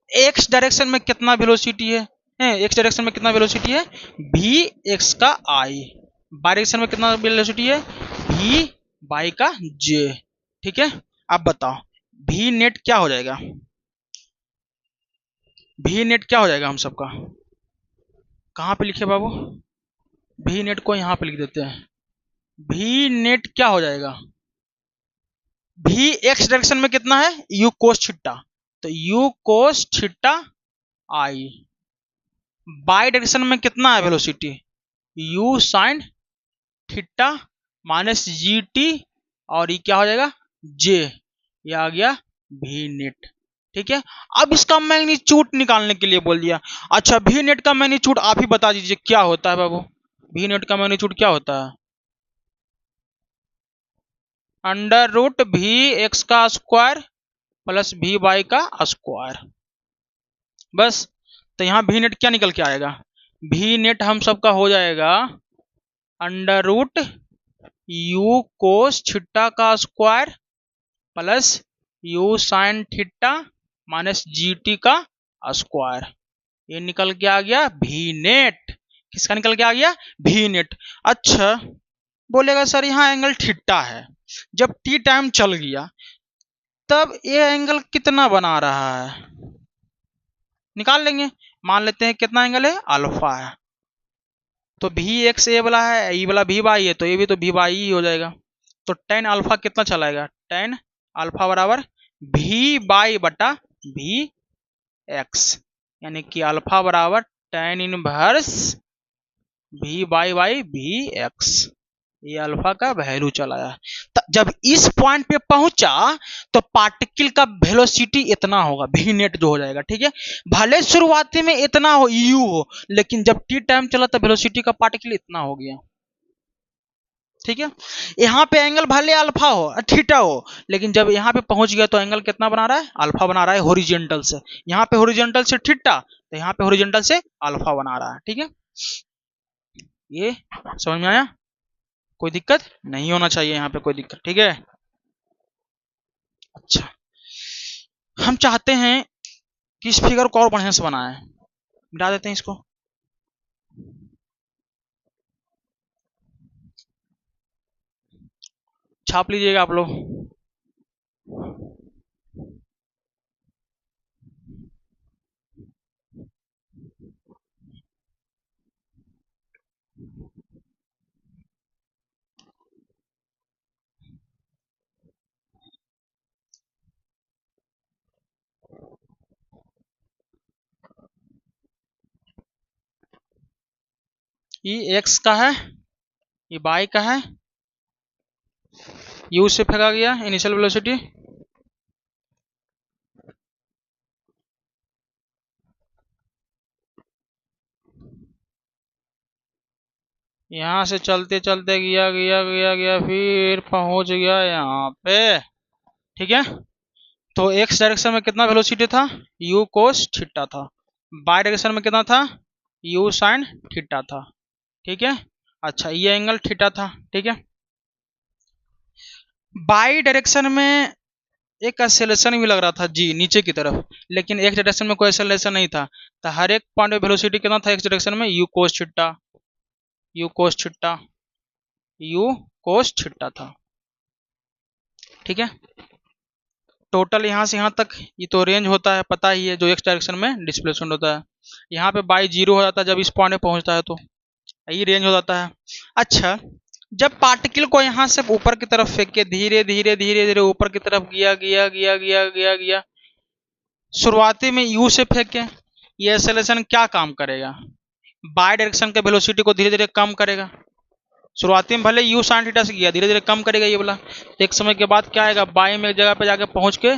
एक्स डायरेक्शन में कितना वेलोसिटी है, एक्स डायरेक्शन में कितना वेलोसिटी है वी एक्स का आई, बाई डायरेक्शन में कितना वेलोसिटी है वी बाई का जे, ठीक है। अब बताओ वी नेट क्या हो जाएगा, वी नेट क्या हो जाएगा हम सबका, कहाँ पे लिखे बाबू, वी नेट को यहाँ पे लिख देते हैं, वी नेट क्या हो जाएगा वी एक्स डायरेक्शन में कितना है यू कोस थीटा, तो you cos theta I, y direction में कितना है velocity you sine theta minus g T, और ये क्या हो जाएगा जे, ये आ गया वी नेट, ठीक है। अब इसका मैग्नीट्यूड निकालने के लिए बोल दिया, अच्छा वी नेट का मैग्नीट्यूड आप ही बता दीजिए क्या होता है बाबू, वी नेट का मैग्नीट्यूड क्या होता है अंडर रूट वी एक्स का स्क्वायर प्लस वी वाई का स्क्वायर, बस। तो यहाँ वी नेट क्या निकल के आएगा, वी नेट हम सबका हो जाएगा under root u cos theta का square plus u sine theta minus g t का स्क्वायर, ये निकल के आ गया वी नेट, किसका निकल के आ गया वी नेट। अच्छा बोलेगा सर यहाँ एंगल थीटा है, जब टी टाइम चल गया तब ये एंगल कितना बना रहा है, निकाल लेंगे, मान लेते हैं कितना एंगल है अल्फा है, तो भी एक्स ए वाला है, ई वाला भी वाई है, तो ये भी तो भी वाई ही हो जाएगा, तो टेन अल्फा कितना चलाएगा टेन अल्फा बराबर भी बाई बटा भी एक्स, यानी कि अल्फा बराबर टेन इनवर्स भी बाई भी एक्स, ये अल्फा का वैल्यू चलाया। जब इस पॉइंट पे पहुंचा तो पार्टिकल का वेलोसिटी इतना होगा वी नेट जो हो जाएगा, ठीक है। भले शुरुआती में इतना हो यू हो, लेकिन जब टी टाइम चला तो वेलोसिटी का पार्टिकल इतना हो गया, ठीक है। यहाँ पे एंगल भले अल्फा हो थीटा हो, लेकिन जब यहाँ पे पहुंच गया तो एंगल कितना बना रहा है अल्फा बना रहा है हॉरिजॉन्टल से, यहाँ पे हॉरिजॉन्टल से थीटा, तो यहाँ पे हॉरिजॉन्टल से अल्फा बना रहा है, ठीक है। ये समझ में आया, कोई दिक्कत नहीं होना चाहिए यहाँ पे कोई दिक्कत, ठीक है। अच्छा हम चाहते हैं किस फिगर को और बढ़िया से बनाए, मिटा देते हैं इसको। छाप लीजिएगा आप लोग। ये एक्स का है, ये बाई का है, यू से फेंका गया इनिशियल वेलोसिटी, यहाँ से चलते चलते गया गया गया गया फिर पहुंच गया यहाँ पे। ठीक है, तो एक्स डायरेक्शन में कितना वेलोसिटी था, यू कोस थीटा था। बाई डायरेक्शन में कितना था, यू साइन थीटा था। ठीक है, अच्छा ये एंगल थीटा था। ठीक है, बाई डायरेक्शन में एक एक्सेलरेशन भी लग रहा था जी नीचे की तरफ, लेकिन एक्स डायरेक्शन में कोई एक्सेलरेशन नहीं था। तो हर एक पॉइंट में वेलोसिटी कितना था एक्स डायरेक्शन में, you cos theta, you cos theta, you cos theta था। ठीक है, टोटल यहाँ से यहाँ तक ये तो रेंज होता है, पता ही है, जो एक्स डायरेक्शन में डिस्प्लेसमेंट होता है। यहाँ पे बाई जीरो हो जाता है जब इस पॉइंट में पहुंचता है, तो ये रेंज हो जाता है। अच्छा, जब पार्टिकल को यहाँ से ऊपर की तरफ फेंक के धीरे धीरे धीरे धीरे ऊपर की तरफ गया गया गया गया गया गया, शुरुआती में यू से फेंके, ये एक्सेलरेशन क्या काम करेगा, बाई डायरेक्शन के वेलोसिटी को धीरे धीरे कम करेगा। शुरुआती में भले यू साइन थीटा से गया, धीरे धीरे कम करेगा ये वाला। एक समय के बाद क्या आएगा, बाई में एक जगह पे जाके पहुंच के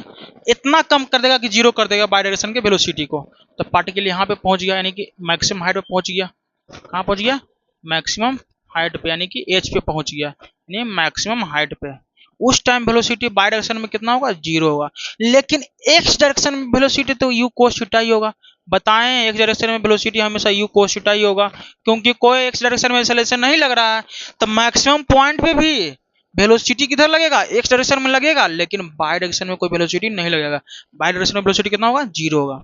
इतना कम कर देगा कि जीरो कर देगा बाई डायरेक्शन के वेलोसिटी को। तो पार्टिकल यहाँ पे पहुंच गया, यानी कि मैक्सिमम हाइट पे पहुंच गया। कहाँ पहुंच गया, मैक्सिमम हाइट पे, यानी कि एच पे पहुंच गया, यानी मैक्सिमम हाइट पे। उस टाइम वेलोसिटी बाई डायरेक्शन में कितना होगा, जीरो होगा। लेकिन एक्स डायरेक्शन में वेलोसिटी तो यू कोस थीटा ही होगा। बताएं, एक्स डायरेक्शन में वेलोसिटी हमेशा यू कोस थीटा ही होगा, क्योंकि कोई एक्स डायरेक्शन में एक्सेलरेशन नहीं लग रहा है। तो मैक्सिमम पॉइंट पे भी वेलोसिटी किधर लगेगा, एक्स डायरेक्शन में लगेगा, लेकिन बाई डायरेक्शन में कोई वेलोसिटी नहीं लगेगा। बाई डायरेक्शन में वेलोसिटी कितना होगा, जीरो होगा।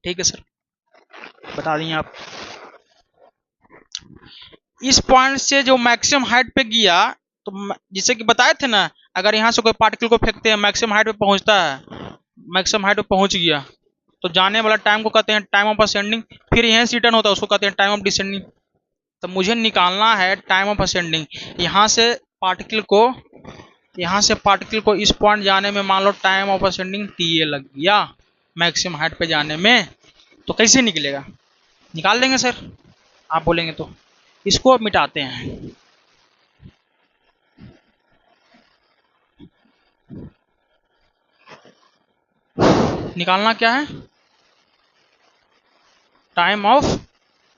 ठीक है सर, बता दिए आप। इस पॉइंट से जो मैक्सिमम हाइट पे गया, तो जिसे कि बताए थे ना, अगर यहाँ से कोई पार्टिकल को फेंकते हैं मैक्सिमम हाइट पे पहुंचता है, मैक्सिमम हाइट पे पहुंच गया, तो जाने वाला टाइम को कहते हैं टाइम ऑफ असेंडिंग, फिर यहाँ से रिटर्न होता है उसको कहते हैं टाइम ऑफ डिसेंडिंग। तो मुझे निकालना है टाइम ऑफ असेंडिंग। यहाँ से पार्टिकल को इस पॉइंट जाने में मान लो time of ascending t a लग गया मैक्सिमम हाइट पे जाने में, तो कैसे निकलेगा, निकाल लेंगे सर, आप बोलेंगे तो। इसको अब मिटाते हैं। निकालना क्या है, टाइम ऑफ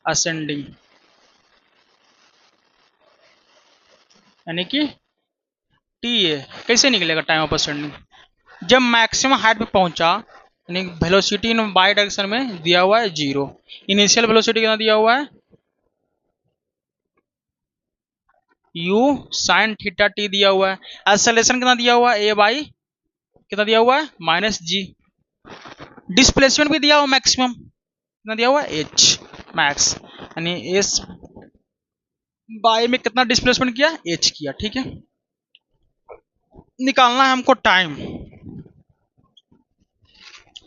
असेंडिंग, यानी कि टी ए। कैसे निकलेगा टाइम ऑफ असेंडिंग, जब मैक्सिमम हाइट पे पहुंचा, यानी वेलोसिटी इन बाई डायरेक्शन में दिया हुआ है जीरो, इनिशियल वेलोसिटी कितना दिया हुआ है, यू साइन थीटा टी दिया हुआ है। एक्सेलरेशन कितना दिया हुआ है, ए बाई कितना दिया हुआ है, माइनस जी। डिस्प्लेसमेंट भी दिया हुआ मैक्सिमम, कितना दिया हुआ है, एच मैक्स, यानी एस बाई में कितना डिस्प्लेसमेंट किया, एच किया। ठीक है, निकालना है हमको टाइम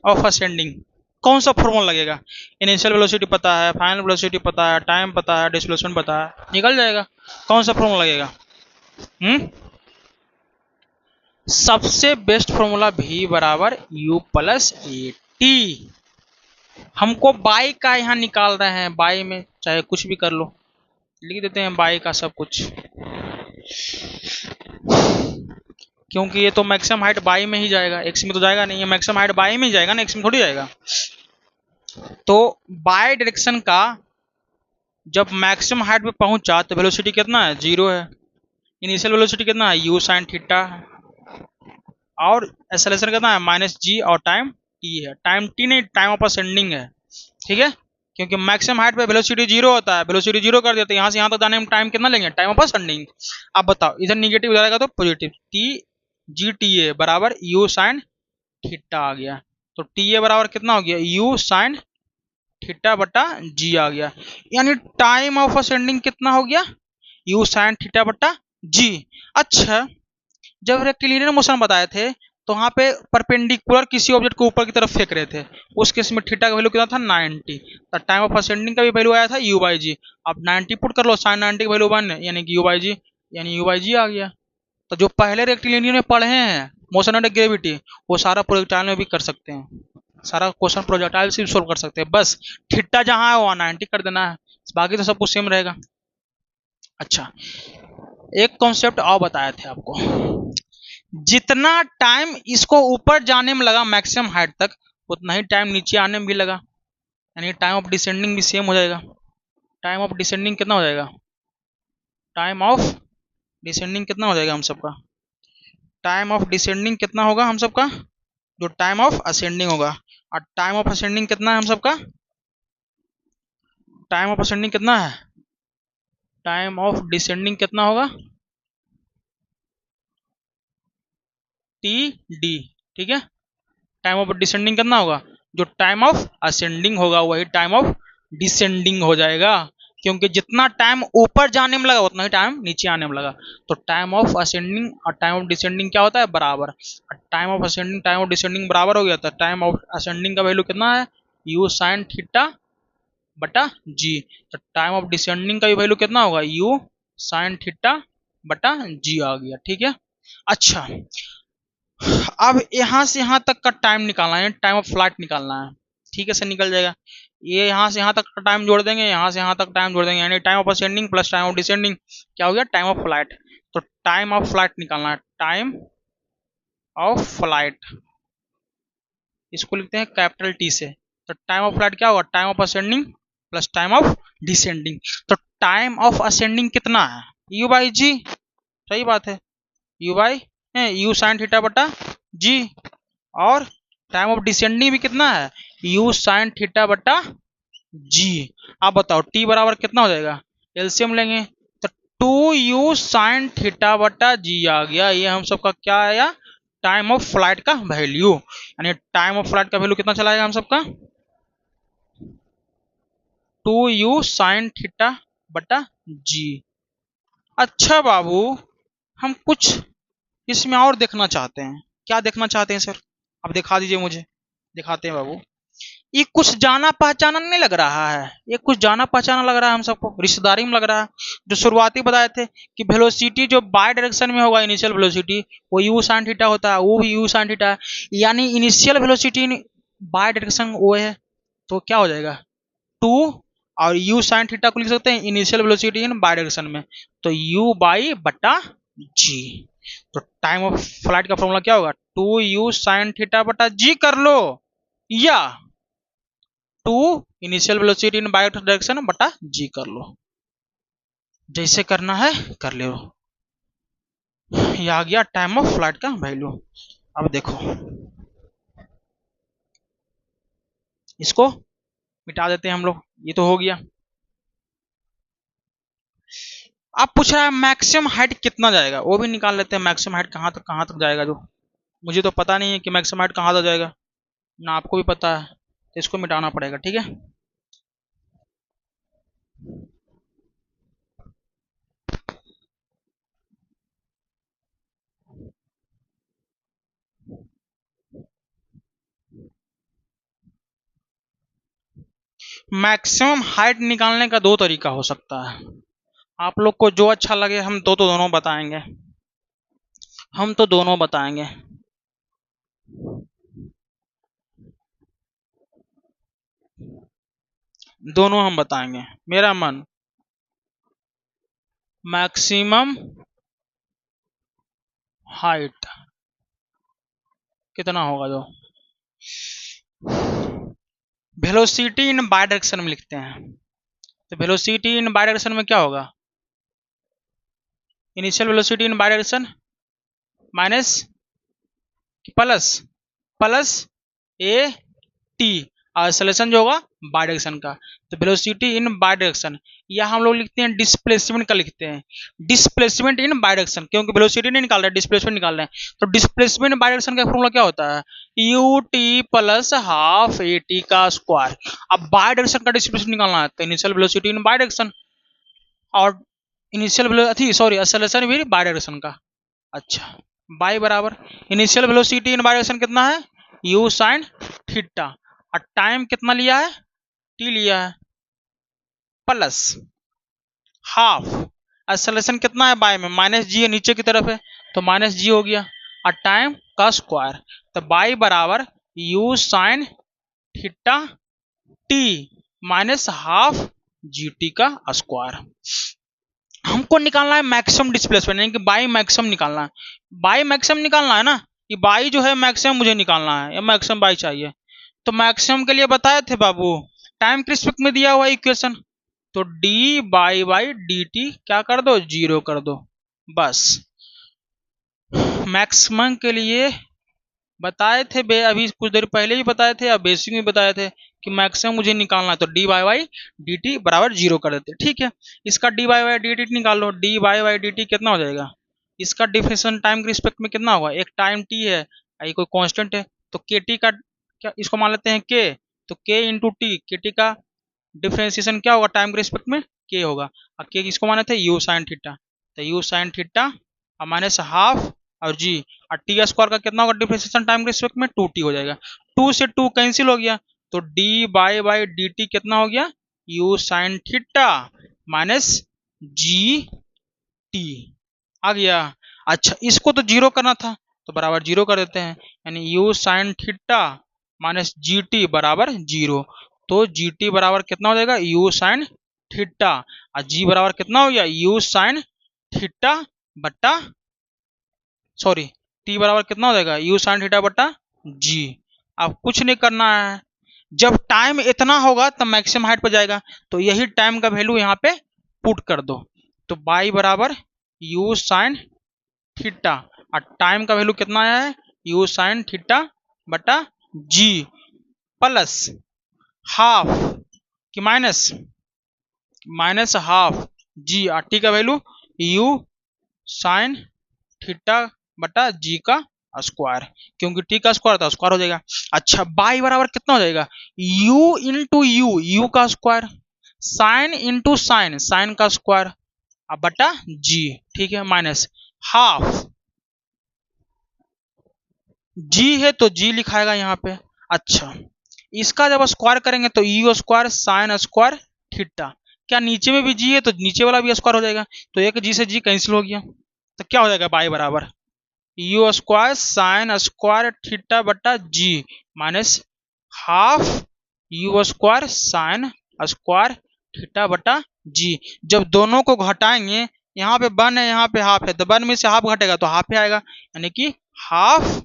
ऑफ असेंडिंग। कौन सा फॉर्मूला लगेगा, इनिशियल वेलोसिटी पता है, फाइनल वेलोसिटी पता है, टाइम पता है, डिस्प्लेसमेंट पता है, निकल जाएगा। कौन सा फॉर्मूला लगेगा, सबसे बेस्ट फॉर्मूला v बराबर u प्लस ए टी। हमको बाई का यहाँ निकाल रहे हैं, बाई में चाहे कुछ भी कर लो, लिख देते हैं बाई का सब कुछ, क्योंकि ये तो मैक्सिमम हाइट बाई में ही जाएगा, एक्स में तो जाएगा नहीं, ये मैक्सिमम हाइट बाई में ही जाएगा ना, एक्स में थोड़ी जाएगा। तो बाई डायरेक्शन का जब मैक्सिमम हाइट पे पहुंचा तो वेलोसिटी कितना है, जीरो है। इनिशियल वेलोसिटी कितना है, यू साइन थीटा है, और एक्सेलरेशन कितना है, माइनस जी, और टाइम टी है। टाइम टी नहीं, टाइम ऑफ असेंडिंग है। ठीक है, क्योंकि मैक्सिमम हाइट पे वेलोसिटी जीरो होता है, वेलोसिटी जीरो कर देते हैं, यहाँ से यहाँ तक जाने में टाइम कितना लेंगे, टाइम ऑफ असेंडिंग। अब बताओ, इधर निगेटिव जाएगा तो positive, T G T A बराबर यू साइन थीटा आ गया। तो टी ए बराबर कितना हो गया, यू साइन थीटा बटा जी आ गया। यानी टाइम ऑफ असेंडिंग कितना हो गया, यू साइन थीटा बटा जी। अच्छा, जब रेक्टिलिनियर मोशन बताए थे तो वहां पे परपेंडिकुलर किसी ऑब्जेक्ट को ऊपर की तरफ फेंक रहे थे, उस केस में थीटा का वैल्यू कितना था 90। तो टाइम ऑफ असेंडिंग का भी वैल्यू आया था यू बाई जी। अब 90 पुट कर लो, साइन 90 का वैल्यू 1 यानी कि यू बाई जी, यानी यू बाई जी आ गया। तो जो पहले रेक्टिलिनियर में पढ़े हैं मोशन अंडर ग्रेविटी, वो सारा प्रोजेक्टाइल में भी कर सकते हैं, सारा क्वेश्चन प्रोजेक्टाइल से भी सोल्व कर सकते हैं। बस थीटा जहां है वहां 90 कर देना है, बाकी तो सब कुछ सेम रहेगा। अच्छा, एक कॉन्सेप्ट और बताए थे आपको, जितना टाइम इसको ऊपर जाने में लगा मैक्सिमम हाइट तक, उतना ही टाइम नीचे आने में भी लगा, यानी टाइम ऑफ डिसेंडिंग भी सेम हो जाएगा। टाइम ऑफ डिसेंडिंग कितना हो जाएगा, टाइम ऑफ डिसेंडिंग कितना हो जाएगा हम सबका, टाइम ऑफ डिसेंडिंग कितना होगा हम सबका, जो टाइम ऑफ असेंडिंग होगा। और टाइम ऑफ असेंडिंग कितना है हम सबका, टाइम ऑफ असेंडिंग कितना है, टाइम ऑफ डिसेंडिंग कितना होगा, टी डी। ठीक है, टाइम ऑफ डिसेंडिंग कितना होगा, जो टाइम ऑफ असेंडिंग होगा वही टाइम ऑफ डिसेंडिंग हो जाएगा, क्योंकि जितना टाइम ऊपर जाने में लगा उतना ही टाइम नीचे आने में लगा। तो टाइम ऑफ असेंडिंग और टाइम ऑफ डिसेंडिंग क्या होता है, बराबर। Time of ascending time of descending बराबर हो गया, तो टाइम ऑफ असेंडिंग का वैल्यू कितना है, यू साइन थीटा बटा जी। तो टाइम ऑफ डिसेंडिंग का भी वैल्यू कितना होगा, यू साइन थीटा बटा जी आ गया। ठीक है, अच्छा, अब यहां से यहां तक का टाइम निकालना है, टाइम ऑफ फ्लाइट निकालना है। ठीक है, सर निकल जाएगा। ये यहां से यहां तक का टाइम जोड़ देंगे, यहां से यहां तक टाइम जोड़ देंगे, यानी time of ascending plus time of descending क्या हो गया, टाइम ऑफ फ्लाइट। तो टाइम ऑफ फ्लाइट निकालना है, टाइम ऑफ फ्लाइट, इसको लिखते हैं कैपिटल टी से। तो टाइम ऑफ फ्लाइट क्या होगा, time of ascending plus time of descending. तो टाइम ऑफ असेंडिंग कितना है, यू बाई जी, सही बात है, you by you sine theta बटा जी। और टाइम ऑफ डिसेंडिंग भी कितना है, यू साइन थीटा बटा जी। आप बताओ टी बराबर कितना हो जाएगा, एलसीएम लेंगे तो 2u साइन थीटा बटा जी आ गया। ये हम सबका क्या आया, टाइम ऑफ फ्लाइट का वैल्यू। यानी टाइम ऑफ फ्लाइट का वैल्यू कितना चला जाएगा हम सबका, 2u साइन थीटा बटा जी। अच्छा बाबू, हम कुछ इसमें और देखना चाहते हैं। क्या देखना चाहते हैं सर, आप दिखा दीजिए मुझे। दिखाते हैं बाबू। ये कुछ जाना पहचाना नहीं लग रहा है, ये कुछ जाना पहचाना लग रहा है हम सबको, रिश्तेदारी में लग रहा है। जो शुरुआती बताए थे कि वेलोसिटी जो बाय डायरेक्शन में होगा, इनिशियल वेलोसिटी वो यू साइन थीटा होता है, वो भी यू साइन थीटा है। यानी इनिशियल वेलोसिटी बाय डायरेक्शन वो है, तो क्या हो जाएगा 2, और यू साइन थीटा को लिख सकते हैं initial velocity in by direction में, तो यू बाई बटा जी। तो टाइम ऑफ फ्लाइट का फॉर्मूला क्या होगा, 2u साइन थीटा बटा जी कर लो, या 2 initial velocity in by direction बटा जी कर लो, जैसे करना है कर लो। ये आ गया टाइम ऑफ फ्लाइट का वैल्यू। अब देखो, इसको मिटा देते हैं हम लोग, ये तो हो गया। अब पूछ रहा है मैक्सिमम हाइट कितना जाएगा, वो भी निकाल लेते हैं। मैक्सिमम हाइट कहाँ तक जाएगा, जो मुझे तो पता नहीं है कि मैक्सिमम हाइट कहाँ तक जाएगा, ना आपको भी पता है, तो इसको मिटाना पड़ेगा। ठीक है, मैक्सिमम हाइट निकालने का दो तरीका हो सकता है। आप लोग को जो अच्छा लगे, हम तो दोनों बताएंगे, हम तो दोनों बताएंगे। दोनों हम बताएंगे, मेरा मन। मैक्सिमम हाइट कितना होगा, जो वेलोसिटी इन बाय डायरेक्शन में लिखते हैं, तो वेलोसिटी इन बाय डायरेक्शन में क्या होगा, initial velocity in by direction minus plus plus A T, और एक्सेलरेशन जो होगा बाय डायरेक्शन का। तो वेलोसिटी इन बाय डायरेक्शन या हम लोग लिखते हैं डिस्प्लेसमेंट का लिखते हैं, डिस्प्लेसमेंट इन बाई डायरेक्शन, क्योंकि वेलोसिटी नहीं निकाल रहे हैं, डिस्प्लेसमेंट निकाल रहे हैं। तो डिस्प्लेसमेंट बाई डायरेक्शन का फॉर्मूला क्या होता है, U T plus half A T का स्क्वायर। अब बाई डायरेक्शन का डिस्प्लेसमेंट निकालना है तो initial velocity in y direction, और इनिशियल वेलोसिटी सॉरी एक्सेलरेशन भी बाई डायरेक्शन का। अच्छा, बाई बराबर initial velocity in y direction कितना है, यू साइन थीटा, और टाइम कितना लिया है, टी लिया है, प्लस हाफ एक्सेलरेशन कितना है बाय में, माइनस जी है, नीचे की तरफ है तो माइनस जी हो गया, और टाइम का स्क्वायर। तो बाई बराबर you sine theta T minus half ji t का स्क्वायर। हमको निकालना है मैक्सिमम डिस्प्लेसमेंट, यानी कि बाई मैक्सिमम निकालना है। बाई मैक्सिमम निकालना है ना, कि बाई जो है मैक्सिमम मुझे निकालना है, या मैक्सिमम बाई चाहिए। तो मैक्सिमम के लिए बताए थे बाबू, टाइम के रिस्पेक्ट में दिया हुआ इक्वेशन, तो डी बाई डी टी क्या कर दो, जीरो कर दो, बस। मैक्सिमम के लिए बताए थे अभी कुछ देर पहले ही बताए थे, या बेसिक में बताए थे कि मैक्सिमम मुझे निकालना है, तो डी बाई डी टी बराबर जीरो कर देते। ठीक है, इसका डी बाई डी टी निकाल लो, डी बाई डी टी कितना हो जाएगा, इसका डिफरेंशिएशन टाइम के रिस्पेक्ट में कितना होगा, एक टाइम टी है, ये कोई कांस्टेंट है, तो के टी का क्या इसको मान लेते हैं के, तो के इंटू टी, के टी का डिफरेंशिएशन क्या होगा टाइम के रिस्पेक्ट में, के होगा, और के किसको माने थे, यू साइन थीटा, तो यू साइन थीटा और माइनस हाफ और जी, और टी स्क्वायर का कितना होगा डिफरेंशिएशन टाइम के रिस्पेक्ट में, टू टी हो जाएगा, टू से टू कैंसिल हो गया, तो डी बाई डी टी कितना हो गया, u sine theta minus g t आ गया। अच्छा, इसको तो जीरो करना था तो बराबर जीरो कर देते हैं, यानी you sine theta minus g T बराबर जीरो, तो जी टी बराबर कितना हो जाएगा, यू साइन थीटा, और जी बराबर कितना हो गया, यू साइन थीटा बट्टा सॉरी टी बराबर कितना हो जाएगा, यू साइन थीटा बट्टा जी। अब कुछ नहीं करना है, जब टाइम इतना होगा तब मैक्सिमम हाइट पर जाएगा, तो यही टाइम का वैल्यू यहाँ पे पुट कर दो, तो बाई बराबर यू साइन थीटा, और टाइम का वैल्यू कितना आया है, यू साइन थीटा बटा जी, प्लस हाफ कि माइनस हाफ जी, और टी का वैल्यू यू साइन थीटा बटा जी का स्क्वायर, क्योंकि टी का स्क्वायर था स्क्वायर हो जाएगा। अच्छा, बाई बराबर कितना हो जाएगा, यू इंटू यू, यू का square, sine into sine, sine का स्क्वायर, अब बटा जी, ठीक है, माइनस हाफ जी है तो जी लिखाएगा यहाँ पे। अच्छा, इसका जब स्क्वायर करेंगे तो you square sine square theta, क्या नीचे में भी जी है तो नीचे वाला भी स्क्वायर हो जाएगा, तो एक जी से जी कैंसिल हो गया, तो क्या हो जाएगा बाई बराबर u square sine square theta बटा g minus half u square sine square theta बटा जी। जब दोनों को घटाएंगे, यहाँ पे वन है यहाँ पे हाफ है, तो वन में से हाफ घटेगा तो हाफ ही आएगा, यानी कि हाफ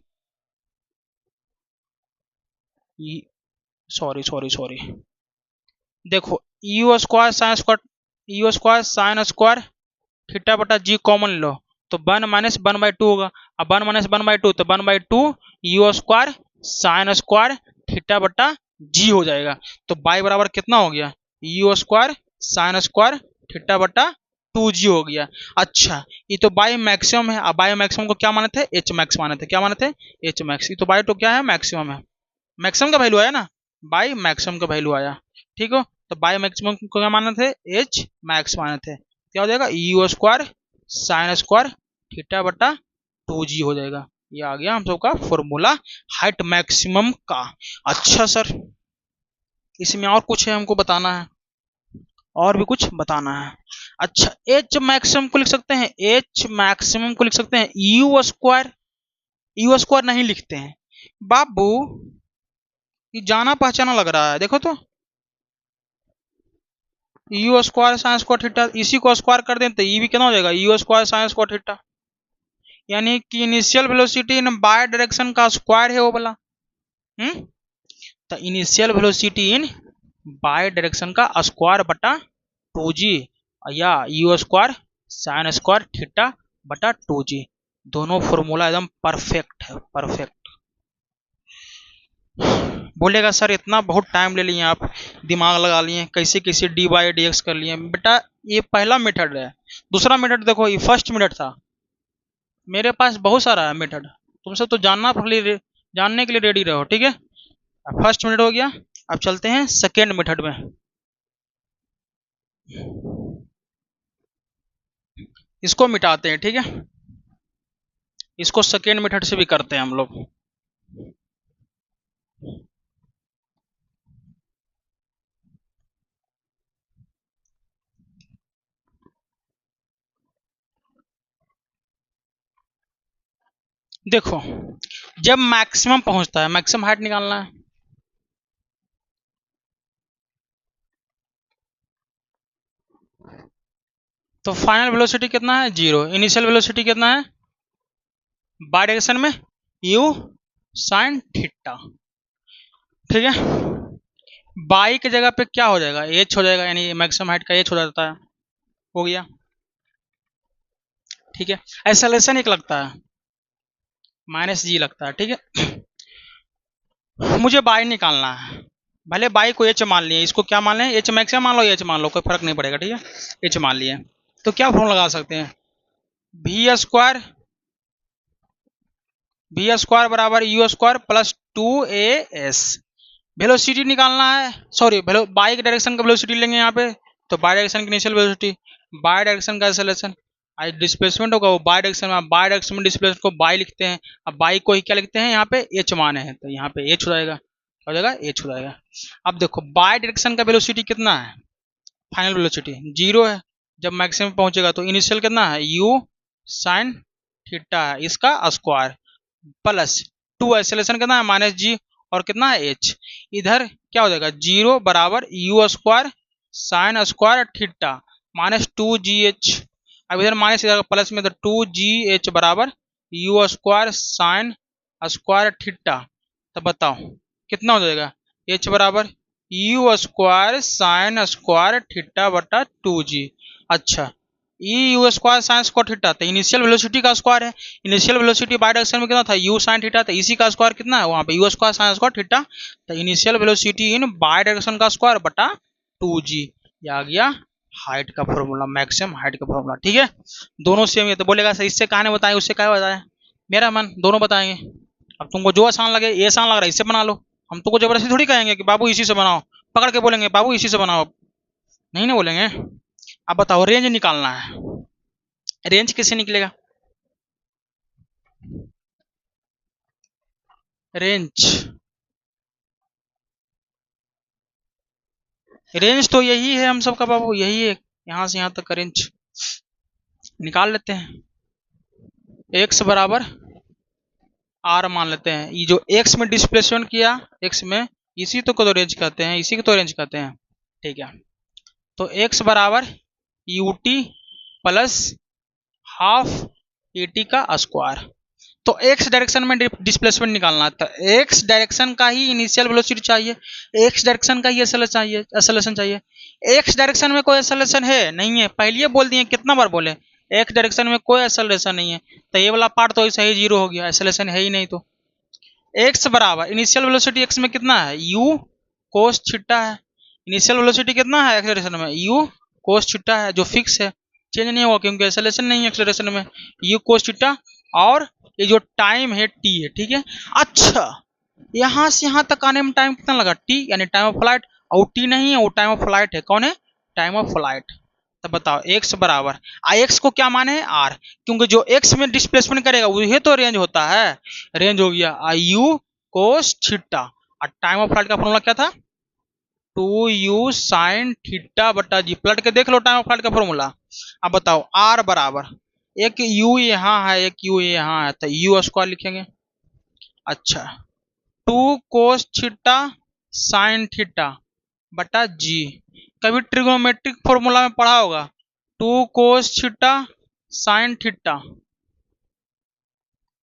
सॉरी देखो, u square sine square theta बटा जी कॉमन लो, तो one minus one by two होगा, अब one minus one by two तो one by two u square sine square theta बटा जी हो जाएगा, तो बाई बराबर कितना हो गया, u square sine square theta बटा टू जी हो गया। अच्छा, ये तो बाई मैक्सिमम है, अब बाई मैक्सिमम को क्या माने थे, एच मैक्स माने थे, क्या माने थे, एच मैक्स, ये तो बाई तो क्या है, मैक्सिमम है, मैक्सिमम का वैल्यू आया ना, बाई मैक्सिमम का वैल्यू आया, ठीक हो, तो बाई मैक्सिमम को क्या माने थे, एच मैक्स माने थे, क्या हो जाएगा, you square sine square theta बटा टू जी हो जाएगा। ये आ गया हम सबका फॉर्मूला हाइट मैक्सिमम का। अच्छा सर, इसमें और कुछ है हमको बताना है, और भी कुछ बताना है। अच्छा, एच मैक्सिमम को लिख सकते हैं, एच मैक्सिमम को लिख सकते हैं यू स्क्वायर, यू स्क्वायर नहीं लिखते हैं बाबू, ये जाना पहचाना लग रहा है, देखो तो you square sine square theta, इसी को स्क्वायर कर दें तो ये भी कितना हो जाएगा, you square sine square theta, यानी कि initial velocity in by direction का स्क्वायर है वो वाला। तो initial velocity in by direction का स्क्वायर बटा टू जी, या you square sine square theta बटा टू जी, दोनों फॉर्मूला एकदम परफेक्ट है, परफेक्ट। बोलेगा सर इतना बहुत टाइम ले लिए आप, दिमाग लगा लिए, कैसे कैसे डी बाई डी एक्स कर लिए। बेटा ये पहला मेथड है, दूसरा मेथड देखो ये फर्स्ट मेथड था। मेरे पास बहुत सारा है मेथड, तुमसे तो जानने के लिए रेडी रहो, ठीक है। फर्स्ट मेथड हो गया, अब चलते हैं सेकेंड मेथड में। इसको मिटाते हैं, ठीक है। इसको सेकेंड मेथड से भी करते हैं हम लोग। देखो जब मैक्सिमम पहुंचता है, मैक्सिमम हाइट निकालना है, तो फाइनल वेलोसिटी कितना है, 0। इनिशियल वेलोसिटी कितना है, बाई डायरेक्शन में u साइन थीटा, ठीक है। बाई की जगह पे क्या हो जाएगा, h हो जाएगा, यानी मैक्सिमम हाइट का h हो जाता है, हो गया, ठीक है। एक्सेलरेशन एक लगता है -g लगता है, ठीक है। मुझे बाई निकालना है, भले बाई को h मान लिए, इसको क्या मान लें, h मैक्सिमम मान लो, h मान लो, कोई फर्क नहीं पड़ेगा, ठीक है। h मान लिए तो क्या फॉर्मूला लगा सकते हैं, v स्क्वायर बराबर u square plus 2as। Velocity निकालना है, सॉरी बाई के डायरेक्शन का वेलोसिटी लेंगे यहाँ पे, तो बाई डायरेक्शन की इनिशियल वेलोसिटी, बाई डायरेक्शन का एक्सेलरेशन, डिस्प्लेसमेंट होगा वो बाई डायरेक्शन में, बाई डायरेक्शन में डिस्प्लेसमेंट को बाई लिखते हैं, अब बाई को ही क्या लिखते हैं यहाँ पे, h माने हैं, तो यहाँ पे h हो जाएगा, क्या हो जाएगा, h हो जाएगा। अब देखो बाई डायरेक्शन का वेलोसिटी कितना है, फाइनल वेलोसिटी 0 है, जब मैक्सिमम पहुंचेगा तो इनिशियल कितना है, u साइन थीटा है, इसका स्क्वायर प्लस 2 एक्सेलरेशन कितना है, -g, और कितना है h। इधर क्या हो जाएगा, 0 बराबर u square sine square theta -2gh। अब इधर माइनस, इधर प्लस में, तो 2gh बराबर u square sine square theta. तब बताओ कितना हो जाएगा, h बराबर u square sine square theta बटा 2g। अच्छा u square sine square theta, तो इनिशियल वेलोसिटी का स्क्वायर है, इनिशियल वेलोसिटी बाई डायरेक्शन में कितना था, u साइन थीटा, तो इसी का स्क्वायर कितना है वहां पे, u square sine square theta, तो initial velocity in y direction का स्क्वायर बटा 2g। ये आ गया हाइट का फॉर्मूला, मैक्सिमम हाइट का फॉर्मूला, ठीक है। दोनों सेम है, तो बोलेगा सर इससे कहां ने बताया, उससे क्या बताया, मेरा मन, दोनों बताएंगे। अब तुमको जो आसान लगे, ये आसान लग रहा है इससे बना लो, हम तुमको जबरदस्ती थोड़ी कहेंगे कि बाबू इसी से बनाओ, पकड़ के बोलेंगे बाबू इसी से बनाओ, नहीं ना बोलेंगे। अब बताओ रेंज निकालना है, रेंज कैसे निकलेगा, रेंज, रेंज तो यही है हम सबका बाबू, यही है, यहां से यहां तक का रेंज निकाल लेते हैं। x बराबर r मान लेते हैं, ये जो x में डिस्प्लेसमेंट किया, x में, इसी तो को तो रेंज कहते हैं, इसी को तो रेंज कहते हैं, ठीक है। तो x बराबर ut प्लस हाफ at का स्क्वायर, तो x डायरेक्शन में डिस्प्लेसमेंट निकालना है, तो x डायरेक्शन का ही इनिशियल वेलोसिटी चाहिए, x डायरेक्शन का ही एक्सेलरेशन चाहिए। x डायरेक्शन में कोई एक्सेलरेशन है नहीं है, पहले बोल दिए, कितना बार बोले, x डायरेक्शन में कोई एक्सेलरेशन नहीं है, तो ये वाला पार्ट तो ऐसा ही 0 हो गया, एक्सेलरेशन है ही नहीं, तो x बराबर इनिशियल वेलोसिटी x में कितना है, u कोस थीटा है, इनिशियल वेलोसिटी कितना है एक्सेलरेशन में, u कोस थीटा है, जो फिक्स है, चेंज नहीं होगा क्योंकि एक्सेलरेशन नहीं है एक्सेलरेशन में, u कोस थीटा, और ये जो टाइम है t है, ठीक है। अच्छा यहां से यहां तक आने में टाइम कितना लगा, t, यानी टाइम ऑफ फ्लाइट, और t नहीं है वो टाइम ऑफ फ्लाइट है, कौन है, टाइम ऑफ फ्लाइट। तब बताओ x बराबर, x को क्या माने, r, क्योंकि जो x में डिस्प्लेसमेंट करेगा वही तो रेंज होता है, रेंज हो गया u कोस थीटा, और टाइम ऑफ फ्लाइट का फॉर्मूला क्या था, 2u साइन थीटा बटा जी, पलट के देख लो टाइम ऑफ फ्लाइट का फॉर्मूला। अब बताओ r बराबर, एक u यहाँ है, एक u यहाँ है, तो u स्क्वायर लिखेंगे। अच्छा 2 कोस थीटा साइन थीटा बटा जी, कभी ट्रिग्नोमेट्रिक फॉर्मूला में पढ़ा होगा, 2 cos theta sine theta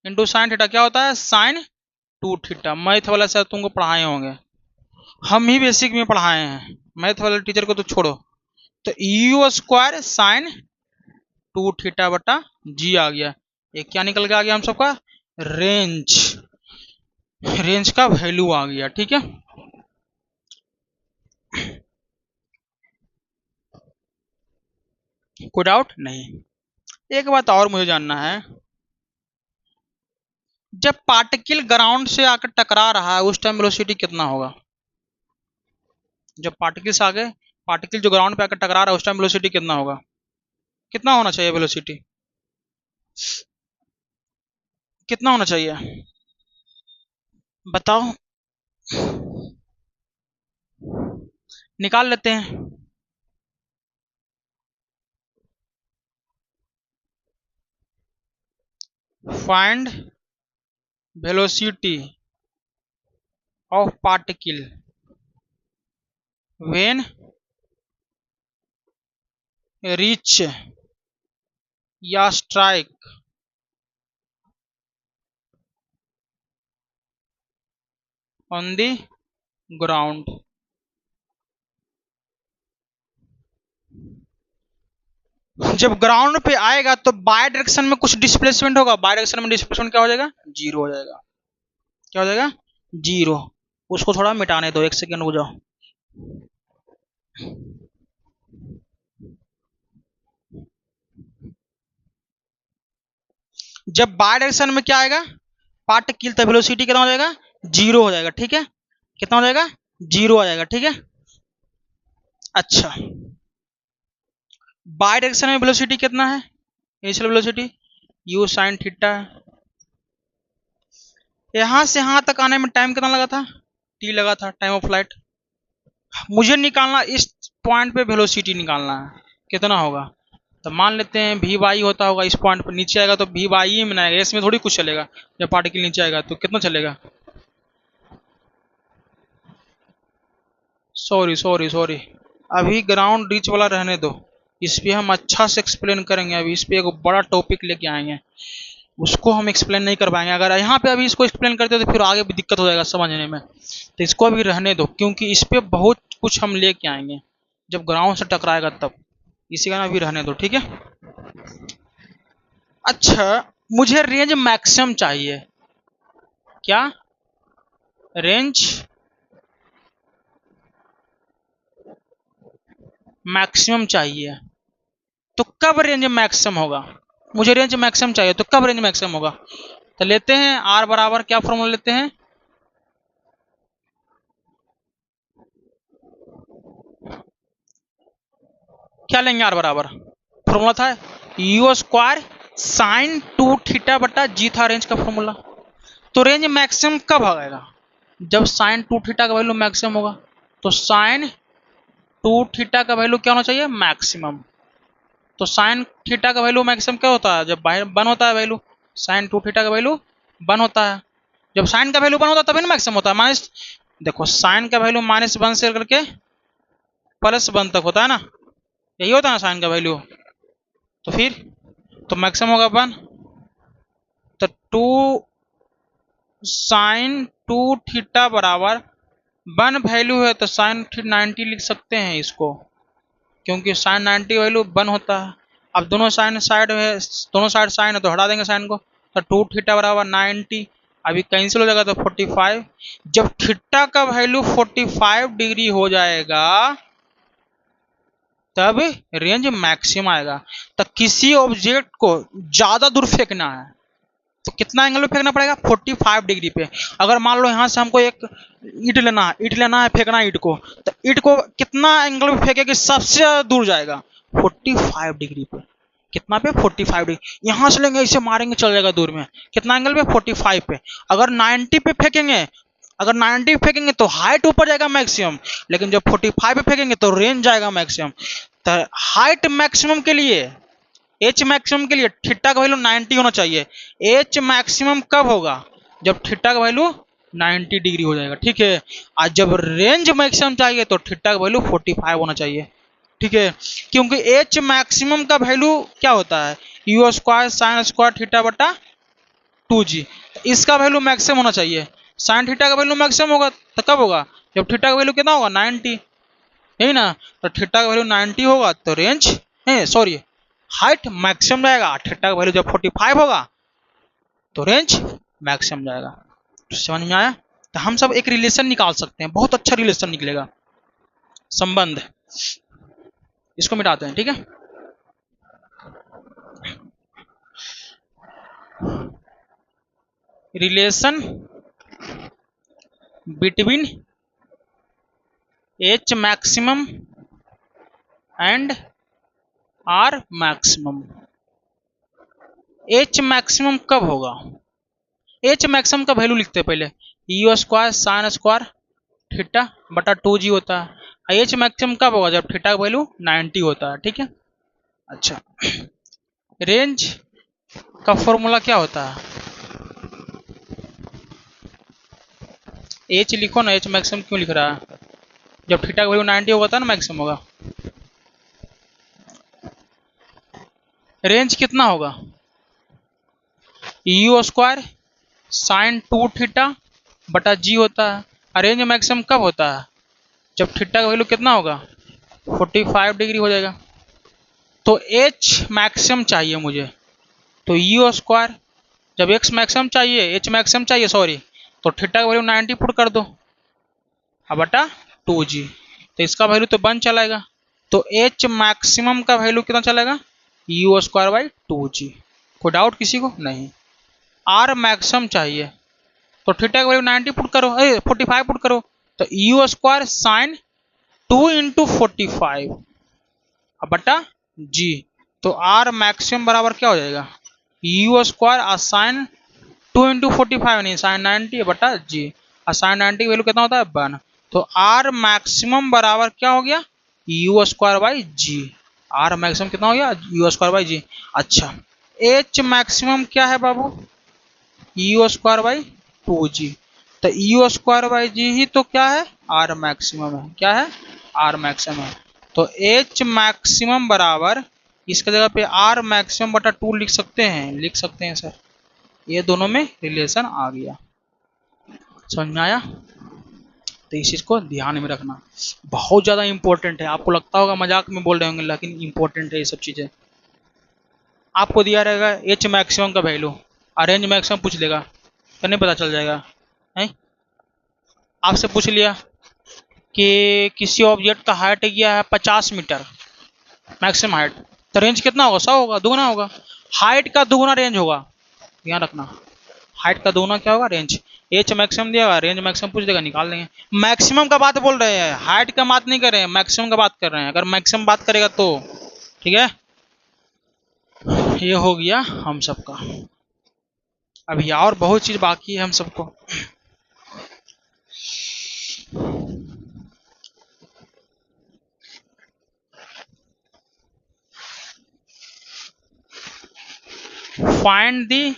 into sine theta क्या होता है, साइन 2 थीटा। मैथ वाला सर तुमको पढ़ाए होंगे, हम ही बेसिक में पढ़ाए हैं, मैथ वाले टीचर को तो छोड़ो। तो u स्क्वायर साइन 2 थीटा बटा जी आ गया, ये क्या निकल के आ गया हम सबका, रेंज, रेंज का वैल्यू आ गया, ठीक है। कोई डाउट नहीं। एक बात और मुझे जानना है, जब पार्टिकल ग्राउंड से आकर टकरा रहा है उस टाइम वेलोसिटी कितना होगा? जब पार्टिकल से आगे, पार्टिकल जो ग्राउंड पे आकर टकरा रहा है उस टाइम वेलोसिटी कितना होगा? कितना होना चाहिए वेलोसिटी? कितना होना चाहिए बताओ, निकाल लेते हैं। Find velocity of particle when reach या स्ट्राइक ऑन द ग्राउंड। जब ग्राउंड पे आएगा तो बाय डायरेक्शन में कुछ डिस्प्लेसमेंट होगा, बाय डायरेक्शन में डिस्प्लेसमेंट क्या हो जाएगा? जीरो हो जाएगा। क्या हो जाएगा? जीरो। उसको थोड़ा मिटाने दो, एक सेकेंड रुक जाओ। जब बाय डायरेक्शन में क्या आएगा? पार्टिकल, तो वेलोसिटी कितना हो जाएगा? जीरो हो जाएगा। ठीक है, कितना हो जाएगा? जीरो आ जाएगा। ठीक है, अच्छा बाय डायरेक्शन में वेलोसिटी कितना है? Initial velocity u sin theta. यहां से यहां तक आने में टाइम कितना लगा था? t लगा था, टाइम ऑफ फ्लाइट। मुझे निकालना, इस पॉइंट पे वेलोसिटी निकालना है, कितना होगा? तो मान लेते हैं v बाई होता होगा, इस पॉइंट पर नीचे आएगा तो v बाई में आएगा, इसमें थोड़ी कुछ चलेगा। जब पार्टिकल नीचे आएगा तो कितना चलेगा? सॉरी, अभी ग्राउंड रीच वाला रहने दो, इस पे हम अच्छा से एक्सप्लेन करेंगे। अभी इस पे एक बड़ा टॉपिक लेके आएंगे, उसको हम एक्सप्लेन नहीं कर पाएंगे। अगर यहाँ पे अभी इसको एक्सप्लेन करते तो फिर आगे भी दिक्कत हो जाएगा समझने में, तो इसको अभी रहने दो, क्योंकि इस पे बहुत कुछ हम लेके आएंगे जब ग्राउंड से टकराएगा तब। इसी का अभी रहने दो, ठीक है। अच्छा, मुझे रेंज मैक्सिमम चाहिए। क्या? रेंज मैक्सिमम चाहिए। तो कब रेंज मैक्सिमम होगा? मुझे रेंज मैक्सिमम चाहिए, तो कब रेंज मैक्सिमम होगा? तो लेते हैं आर बराबर, क्या फॉर्मूला लेते हैं? क्या लेंगे? आर बराबर फॉर्मूला था यू स्क्वायर साइन 2 थीटा बटा जी था रेंज का फॉर्मूला। तो रेंज मैक्सिमम कब आएगा? जब साइन 2 थीटा का वैल्यू मैक्सिमम होगा। तो साइन 2 थीटा का वैल्यू क्या होना चाहिए? मैक्सिमम। तो साइन थीटा का वैल्यू मैक्सिमम क्या होता है? जब वन होता है वैल्यू, साइन 2 थीटा का वैल्यू वन होता है। जब साइन का वैल्यू वन होता है तभी ना मैक्सिमम होता है। माइनस, देखो साइन का वैल्यू -1 से करके +1 तक होता है ना, यही होता है ना साइन का वैल्यू। तो फिर तो मैक्सिमम होगा 1। तो 2 साइन 2 थीटा बराबर 1 वैल्यू है, तो साइन 90 लिख सकते हैं इसको, क्योंकि साइन 90 वैल्यू 1 होता है। अब दोनों साइड है, दोनों साइड साइन है तो हटा देंगे साइन को, तो 2 थीटा बराबर 90। अभी कैंसिल हो जाएगा तो 45। जब थीटा का वैल्यू 45 डिग्री हो जाएगा तब रेंज मैक्सिमम आएगा। तो किसी ऑब्जेक्ट को ज्यादा दूर फेंकना है तो कितना एंगल पे फेंकना पड़ेगा? 45 डिग्री पे। अगर मान लो यहाँ से हमको एक ईंट लेना है, फेंकना है ईंट को, तो ईंट को कितना एंगल पे फेंके कि सबसे ज्यादा दूर जाएगा? 45 डिग्री पे। कितना पे? 45 डिग्री। यहाँ से लेंगे, इसे मारेंगे, चल जाएगा दूर में। कितना एंगल पे? 45 पे। अगर 90 पे फेंकेंगे, अगर 90 पे फेंकेंगे तो हाइट ऊपर जाएगा मैक्सिमम, लेकिन जब 45 पे फेंकेंगे तो रेंज जाएगा मैक्सिमम। तो हाइट मैक्सिमम के लिए, एच मैक्सिमम के लिए थीटा का वैल्यू 90 होना चाहिए। एच मैक्सिमम कब होगा? जब थीटा का वैल्यू 90 डिग्री हो जाएगा, ठीक है। और जब रेंज मैक्सिमम चाहिए तो थीटा का वैल्यू 45 होना चाहिए, ठीक है। क्योंकि एच मैक्सिमम का वैल्यू क्या होता है? U square sine square theta बटा 2g। इसका वैल्यू मैक्सिमम होना चाहिए। साइन थीटा का वैल्यू मैक्सिमम होगा तो कब होगा? जब थीटा का वैल्यू कितना होगा? 90, यही ना। तो थीटा का वैल्यू 90 होगा तो रेंज सॉरी हाइट मैक्सिमम जाएगा। थीटा का वैल्यू जब 45 होगा तो रेंज मैक्सिमम जाएगा। तो समझ में आया? तो हम सब एक रिलेशन निकाल सकते हैं, बहुत अच्छा रिलेशन निकलेगा, संबंध। इसको मिटाते हैं, ठीक है। Relation between h maximum and r maximum. H maximum कब होगा? एच मैक्सिमम का वैल्यू लिखते हैं पहले, u square sine square theta बटा 2g होता है। एच मैक्सिमम कब होगा? जब थीटा का वैल्यू 90 होता है। ठीक है। अच्छा, रेंज का फॉर्मूला क्या होता है? एच लिखो ना, एच मैक्सिमम क्यों लिख रहा है? जब थीटा का वैल्यू 90 होगा था ना मैक्सिमम होगा। रेंज कितना होगा? यू स्क्वायर साइन 2 थीटा बटा जी होता है। रेंज मैक्सिमम कब होता है? जब थीटा का वैल्यू कितना होगा? 45 डिग्री हो जाएगा। तो एच मैक्सिमम चाहिए मुझे, तो यू स्क्वायर, जब एक्स मैक्सिमम चाहिए, एच मैक्सिमम चाहिए सॉरी, तो थीटा का वैल्यू 90 पुट कर दो बटा 2g, तो इसका वैल्यू तो बन चलेगा। तो एच मैक्सिमम का वैल्यू कितना चलेगा? You square by 2g। कोई डाउट किसी को? नहीं। आर मैक्सिमम चाहिए, तो थीटा का वैल्यू 90 पुट करो, 45 पुट करो, तो यू स्क्वायर साइन 2 इंटू 45 बटा जी। तो आर मैक्सिमम बराबर क्या हो जाएगा? यू स्क्वायर साइन 2 इंटू 45 नहीं, साइन 90 बटा जी। और साइन 90 की वैल्यू कितना होता है? 1। तो आर मैक्सिमम बराबर क्या हो गया? U square by g. R maximum कितना हो गया? U square by g. अच्छा, एच मैक्सिमम क्या है बाबू? U square by 2g। तो यू स्क्वायर बाई जी ही तो क्या है? आर मैक्सिमम है। क्या है? आर मैक्सिमम है। तो एच मैक्सिमम बराबर, इसके जगह पे आर मैक्सिमम बटा 2 लिख सकते हैं। लिख सकते हैं सर, ये दोनों में रिलेशन आ गया। समझ में आया? तो इस चीज को ध्यान में रखना, बहुत ज्यादा इंपॉर्टेंट है। आपको लगता होगा मजाक में बोल रहे होंगे, लेकिन इंपॉर्टेंट है ये सब चीजें। आपको दिया रहेगा एच मैक्सिमम का वैल्यू, और रेंज मैक्सिमम पूछ लेगा तो नहीं पता चल जाएगा है? आपसे पूछ लिया कि किसी ऑब्जेक्ट का हाइट गया है 50 मीटर मैक्सिमम हाइट, तो रेंज कितना होगा? 100 होगा, दुगना होगा। हाइट का दुगना रेंज होगा, ध्यान रखना। हाइट का दुगना क्या होगा? रेंज। एच मैक्सिमम दिया, रेंज मैक्सिमम पूछ देगा, निकाल लेंगे। मैक्सिमम का बात बोल रहे हैं, हाइट का बात नहीं कर रहे हैं, मैक्सिमम का बात कर रहे हैं। अगर मैक्सिमम बात करेगा तो ठीक है। ये हो गया हम सबका। अभी और बहुत चीज बाकी है हम सबको। Find the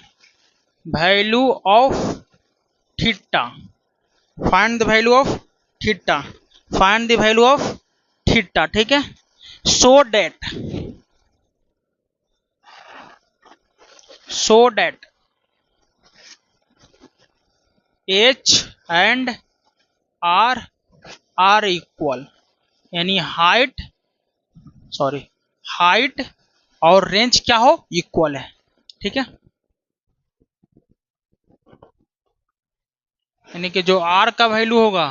value of theta. Find the value of theta. Find the value of theta. ठीक है। So that H and R are equal, यानी हाइट और रेंज क्या हो? इक्वल है। ठीक है। यानी कि जो आर का वैल्यू होगा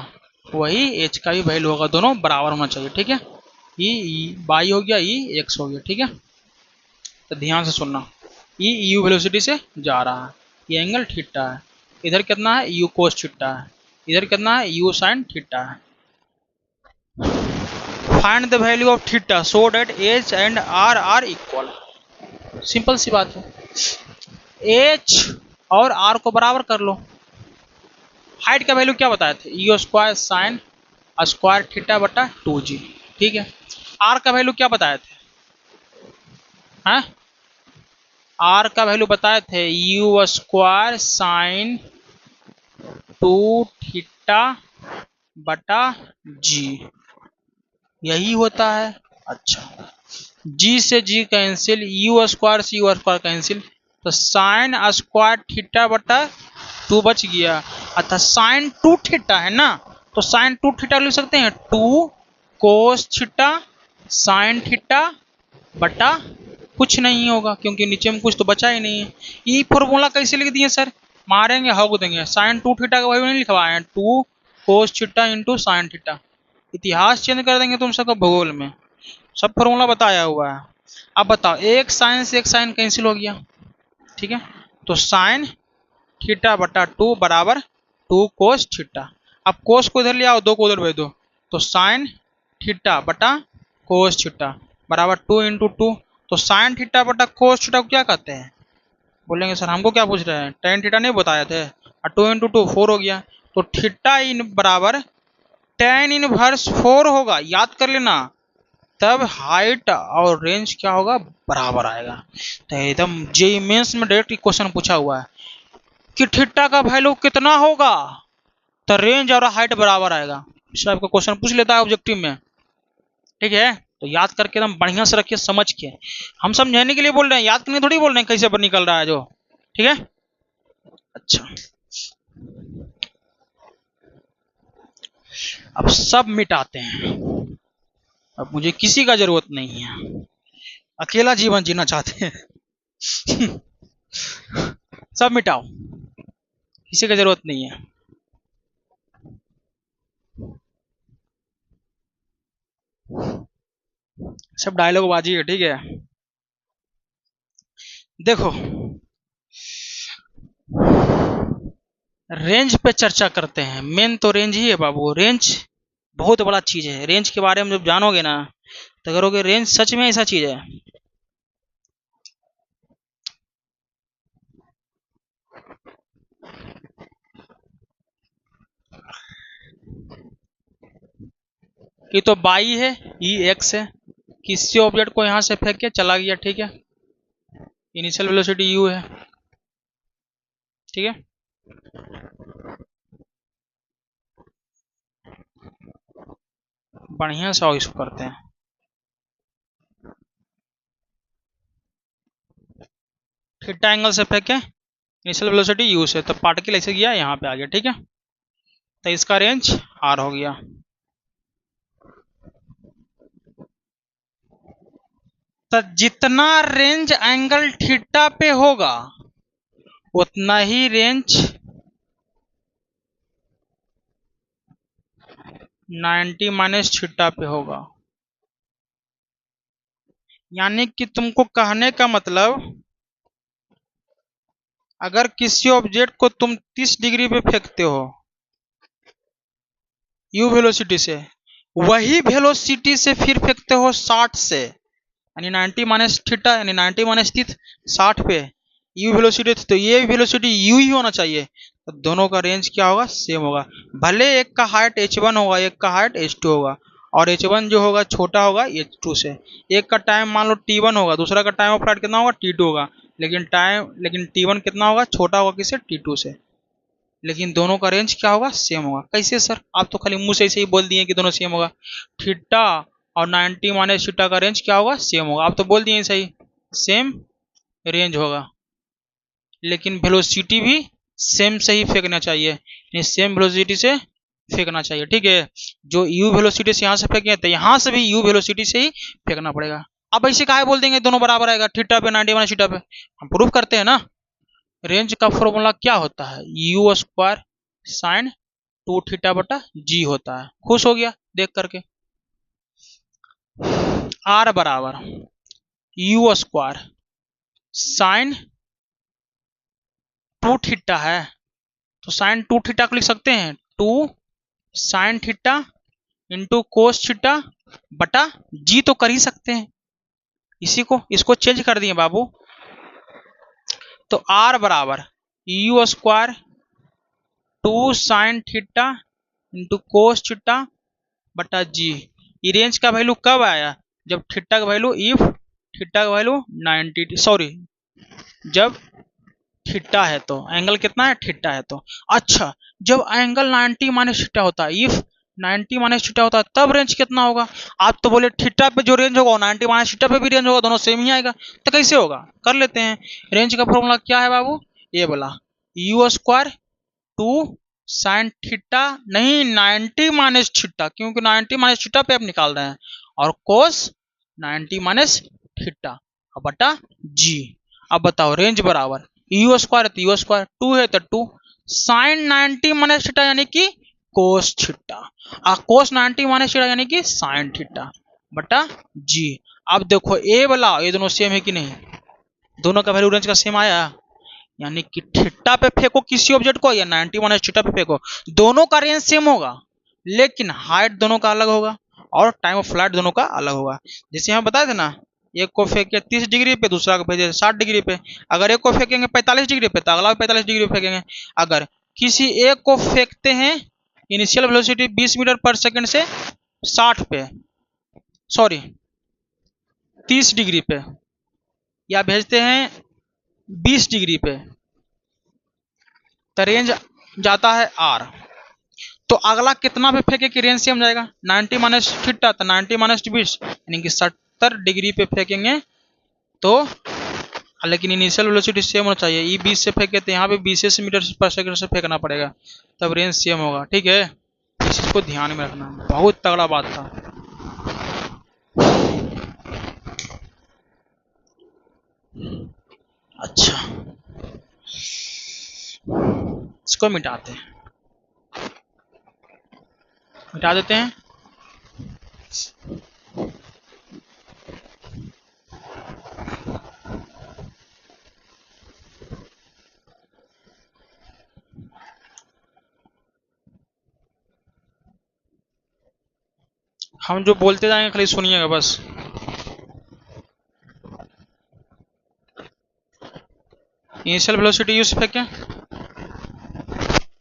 वही एच का भी वैल्यू होगा, दोनों बराबर होना चाहिए। ठीक है। ई बाई हो गया, ई एक्स हो गया। ठीक है। तो ध्यान से सुनना, ई यू वेलोसिटी से जा रहा है, ये एंगल थीटा है। इधर कितना है? यू कोस थीटा है। इधर कितना है? यू साइन थीटा है। Find the value of theta so that H and R are equal. Simple सी बात है, एच और आर को बराबर कर लो। हाइट का वैल्यू क्या बताए थे? You square sine square theta बटा 2g। ठीक है। आर का वैल्यू क्या बताए थे? हैं? आर का वैल्यू बताए थे यू स्क्वायर साइन 2 थीटा बटा जी, यही होता है। अच्छा, जी से जी कैंसिल, यू स्क्वायर से यू स्क्वायर कैंसिल, तो साइन स्क्वायर थीटा बटा 2 बच गया। अतः साइन 2 थीटा है ना, तो साइन 2 थीटा लिख सकते हैं 2 कोस थीटा साइन थीटा बटा कुछ नहीं होगा, क्योंकि नीचे में कुछ तो बचा ही नहीं है। ये फॉर्मूला कैसे लिख दिए सर? मारेंगे हक देंगे। साइन 2 थीटा का वैल्यू नहीं लिखवाए हैं, 2 cos theta into sine theta. इतिहास चेंज कर देंगे तुम सबका भूगोल में, सब फॉर्मूला बताया हुआ है। अब बताओ, एक साइन से एक साइन कैंसिल हो गया। ठीक है। तो साइन थीटा बटा 2 बराबर 2 कोस थीटा। अब कोस को इधर ले आओ, 2 को उधर भेज दो, तो साइन थीटा बटा कोस थीटा बराबर 2 इंटू 2। तो साइन थीटा बटा कोस थीटा को क्या कहते हैं? बोलेंगे सर हमको क्या पूछ रहे हैं, टेन थीटा नहीं बताए थे, और 2 इंटू 2 4 हो गया। तो थीटा इन बराबर टेन इनवर्स 4 होगा, याद कर लेना। तब हाइट और रेंज क्या होगा, बराबर आएगा। तो एकदम जेईई मेंस में डायरेक्ट क्वेश्चन पूछा हुआ है कि थीटा का वैल्यू कितना होगा तो रेंज और हाइट बराबर आएगा। इस टाइप का क्वेश्चन पूछ लेता है ऑब्जेक्टिव में, ठीक है। तो याद करके एकदम बढ़िया से रखिए, समझ के। हम समझाने के लिए बोल रहे हैं, याद करने थोड़ी बोल रहे हैं कैसे पर निकल रहा है जो, ठीक है। अच्छा, अब सब मिटाते हैं। अब मुझे किसी का जरूरत नहीं है, अकेला जीवन जीना चाहते हैं। सब मिटाओ, किसी का जरूरत नहीं है। सब डायलॉग बाजी है, ठीक है। देखो रेंज पे चर्चा करते हैं। मेन तो रेंज ही है बाबू। रेंज बहुत बड़ा चीज है। रेंज के बारे में जब जानोगे ना तो करोगे रेंज सच में ऐसा चीज है। ये तो बाई है, ई एक्स है, किसी ऑब्जेक्ट को यहां से फेंक के चला गया, ठीक है। इनिशियल वेलोसिटी यू है, ठीक है। बढ़िया से इसको करते हैं। थीटा एंगल से फेंके इनिशियल वेलोसिटी यू से, तो पार्टिकल ऐसे गया यहाँ पे आ गया, ठीक है। तो इसका रेंज आर हो गया। तो जितना रेंज एंगल थीटा पे होगा उतना ही रेंज 90 माइनस थीटा पे होगा। यानी कि तुमको कहने का मतलब, अगर किसी ऑब्जेक्ट को तुम 30 डिग्री पे फेंकते हो यू वेलोसिटी से, वही वेलोसिटी से फिर फेंकते हो 60 से, यानी 90 माइनस थीटा, यानी 90 माइनस 60 पे यू वेलोसिटी, तो ये वेलोसिटी यू ही होना चाहिए। तो दोनों का रेंज क्या होगा, सेम होगा। भले एक का हाइट h1 होगा, एक का हाइट h2 होगा, और h1 जो होगा छोटा होगा h2 से। एक का टाइम मान लो t1 होगा, दूसरा का टाइम ऑफ फ्लाइट कितना होगा, t2 होगा, लेकिन t1 कितना होगा, छोटा होगा किससे, t2 से। लेकिन दोनों का रेंज क्या होगा, सेम होगा। कैसे सर, आप तो खाली मुंह से ऐसे ही बोल दिए कि दोनों सेम होगा। थीटा और 90 माइनस थीटा का रेंज क्या होगा, सेम होगा। आप तो बोल दिए सही, सेम रेंज होगा। लेकिन वेलोसिटी भी सेम से ही फेंकना चाहिए, यानी सेम वेलोसिटी से फेंकना चाहिए, ठीक है। जो यू वेलोसिटी से यहाँ से फेंके तो यहाँ से भी यू वेलोसिटी से ही फेंकना पड़ेगा। अब ऐसे काहे बोल देंगे दोनों बराबर आएगा, थीटा पे 90 माइनस थीटा पे। हम प्रूफ करते हैं ना। रेंज का फॉर्मूला क्या होता है, यू स्क्वायर साइन 2 थीटा बटा जी होता है। खुश हो गया देख करके। आर बराबर यू स्क्वायर साइन 2 थीटा है, तो साइन 2 थीटा को लिख सकते हैं 2 sine theta into cos theta बटा जी, तो कर ही सकते हैं। इसी को इसको चेंज कर दिए बाबू। तो आर बराबर u square 2 sine theta into cos theta बटा जी। ये रेंज का वैल्यू कब आया, जब थीटा का वैल्यू, इफ थीटा का वैल्यू 90, सॉरी जब थीटा है तो एंगल कितना है, थीटा है तो। अच्छा, जब एंगल 90 माइनस थीटा होता है, इफ 90 माइनस थीटा होता है, तब रेंज कितना होगा। आप तो बोले थीटा पे जो रेंज होगा 90 माइनस थीटा पे भी रेंज होगा, दोनों सेम ही आएगा। तो कैसे होगा, कर लेते हैं। रेंज का फॉर्मूला क्या है बाबू, ये बोला यू स्क्वायर 2 साइन थीटा, नहीं 90 माइनस थीटा, क्योंकि 90 माइनस थीटा पे आप निकाल रहे हैं, और कोस 90 माइनस थीटा बटा जी। अब बताओ रेंज बराबर यू स्क्वायर है तो यू स्क्वायर, 2 है तो 2 साइन 90 माइनस थीटा यानी कि कोस थीटा, और कोस 90 माइनस थीटा यानी कि साइन थीटा बटा जी। अब देखो ए वाला ये दोनों सेम है कि नहीं, दोनों का वैल्यू रेंज का सेम आया। यानी कि थीटा पे फेंको किसी ऑब्जेक्ट को या 90 माइनस थीटा पे फेंको, दोनों का रेंज सेम होगा, लेकिन हाइट दोनों का अलग होगा और टाइम ऑफ फ्लाइट दोनों का अलग होगा। जैसे हम बताए थे ना, एक को फेंके 30 डिग्री पे, दूसरा को फेंके 60 डिग्री पे। अगर एक को फेंकेंगे 45 डिग्री पे तो अगला 45 डिग्री पे फेंकेंगे। अगर किसी एक को फेंकते हैं इनिशियल वेलोसिटी 20 मीटर पर सेकंड से 60 पे, सॉरी 30 डिग्री पे, या भेजते हैं 20 डिग्री पे, तो रेंज जाता है आर। तो अगला कितना पे फेंके कि रेंज सेम जाएगा, 90 माइनस थीटा, तो 90 माइनस 20 यानी कि 70 डिग्री पे फेंकेंगे तो, लेकिन इनिशियल वेलोसिटी सेम होना चाहिए। ई 20 से फेंके तो यहाँ पे 20 मीटर पर सेकंड से फेंकना पड़ेगा, तब रेंज सेम होगा। ठीक है, इस चीज को ध्यान में रखना, बहुत तगड़ा बात था। अच्छा, इसको मिटाते हैं, मिटा देते हैं। हम जो बोलते जाएंगे खाली सुनिएगा बस। इनिशियल वेलोसिटी यूज फेंके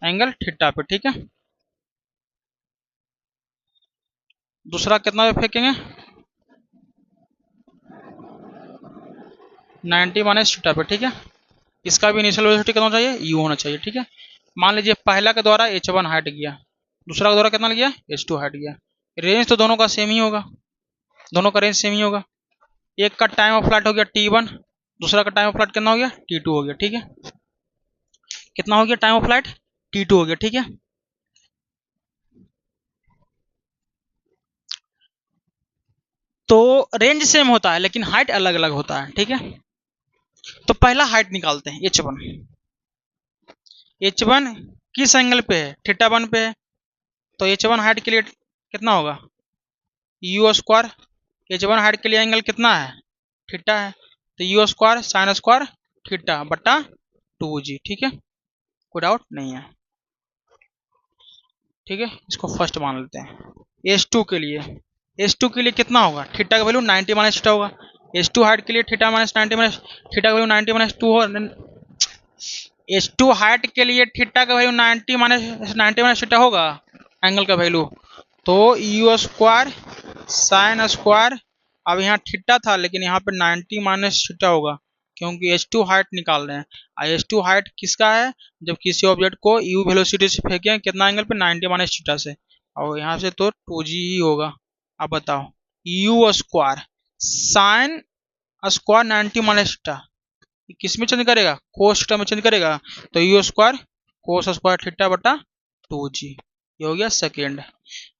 एंगल थीटा पे, ठीक है। दूसरा कितना पे फेंकेंगे, 90 माइनस थीटा पे, ठीक है। इसका भी इनिशियल वेलोसिटी कितना होना चाहिए, यू होना चाहिए, ठीक है। मान लीजिए पहला के द्वारा h1 हाइट गया, दूसरा के द्वारा कितना गया, h2 हाइट गया। रेंज तो दोनों का सेम ही होगा, दोनों का रेंज सेम ही होगा। एक का टाइम ऑफ फ्लाइट हो गया t1, दूसरा का टाइम ऑफ फ्लाइट कितना हो गया, t2 हो गया, ठीक है। कितना हो गया टाइम ऑफ फ्लाइट, t2 हो गया, ठीक है। तो रेंज सेम होता है लेकिन हाइट अलग अलग होता है, ठीक है। तो पहला हाइट निकालते हैं h1। h1 किस एंगल पे है, थीटा 1 पे है, तो h1 हाइट के लिए कितना होगा, यू स्क्वायर। h1 हाइट के लिए एंगल कितना है, थीटा है, तो you square sine square theta बटा 2g, ठीक है। कोई डाउट नहीं है, ठीक है। इसको फर्स्ट मान लेते हैं। h2 के लिए, h2 के लिए कितना होगा, थीटा का वैल्यू 90 माइनस थीटा होगा। h2 हाइट के लिए थीटा माइनस 90 माइनस थीटा का वैल्यू 90 माइनस 2 हो। h2 हाइट के लिए थीटा का वैल्यू 90 माइनस थीटा होगा एंगल का वैल्यू, तो यू स्क्वायर साइन स्क्वायर, अब यहाँ थीटा था लेकिन यहाँ पे 90 माइनस थीटा होगा क्योंकि h2 हाइट निकाल रहे हैं। h2 हाइट किसका है, जब किसी ऑब्जेक्ट को u वेलोसिटी से फेंके कितना एंगल पे, 90 माइनस थीटा से, और यहाँ से तो 2g ही होगा। अब बताओ, you square sine square 90 minus theta किस में चेंज करेगा, कोस थीटा में चेंज करेगा, तो you square cos square theta बटा 2g, ये हो गया सेकेंड।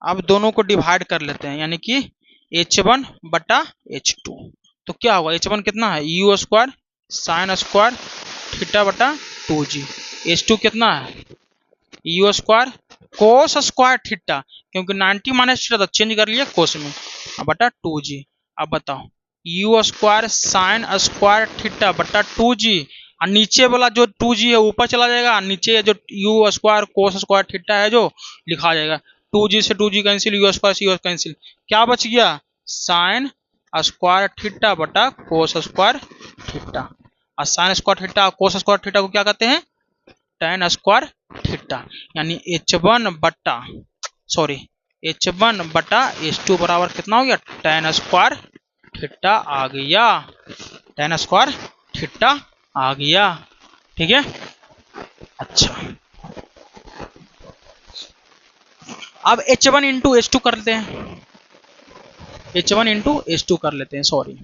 अब दोनों को डिवाइड कर लेते हैं, यानी कि h1 बटा h2, तो क्या होगा, h1 कितना है, u square sine square theta बटा 2g, h2 कितना है, u square cos square theta, क्योंकि 90 माइनस थीटा तो चेंज कर लिया कोस में, बटा 2g। अब बताओ, you square sine square theta बटा 2g, और नीचे वाला जो 2g है ऊपर चला जाएगा, नीचे जो you square cos square theta है जो लिखा जाएगा, 2g से 2g कैंसिल, यू स्क्वायर से यू कैंसिल, क्या बच गया, साइन स्क्वायर थीटा बटा कोस स्क्वायर थीटा। और sign square theta cos square theta को क्या कहते हैं, tan स्क्वायर थीटा, यानी h1 बटा h2 बराबर कितना हो गया, tan स्क्वायर थीटा आ गया, tan स्क्वायर थीटा आ गया, ठीक है। अच्छा, अब h1 इंटू h2 कर लेते हैं, h1 इंटू h2 कर लेते हैं, सॉरी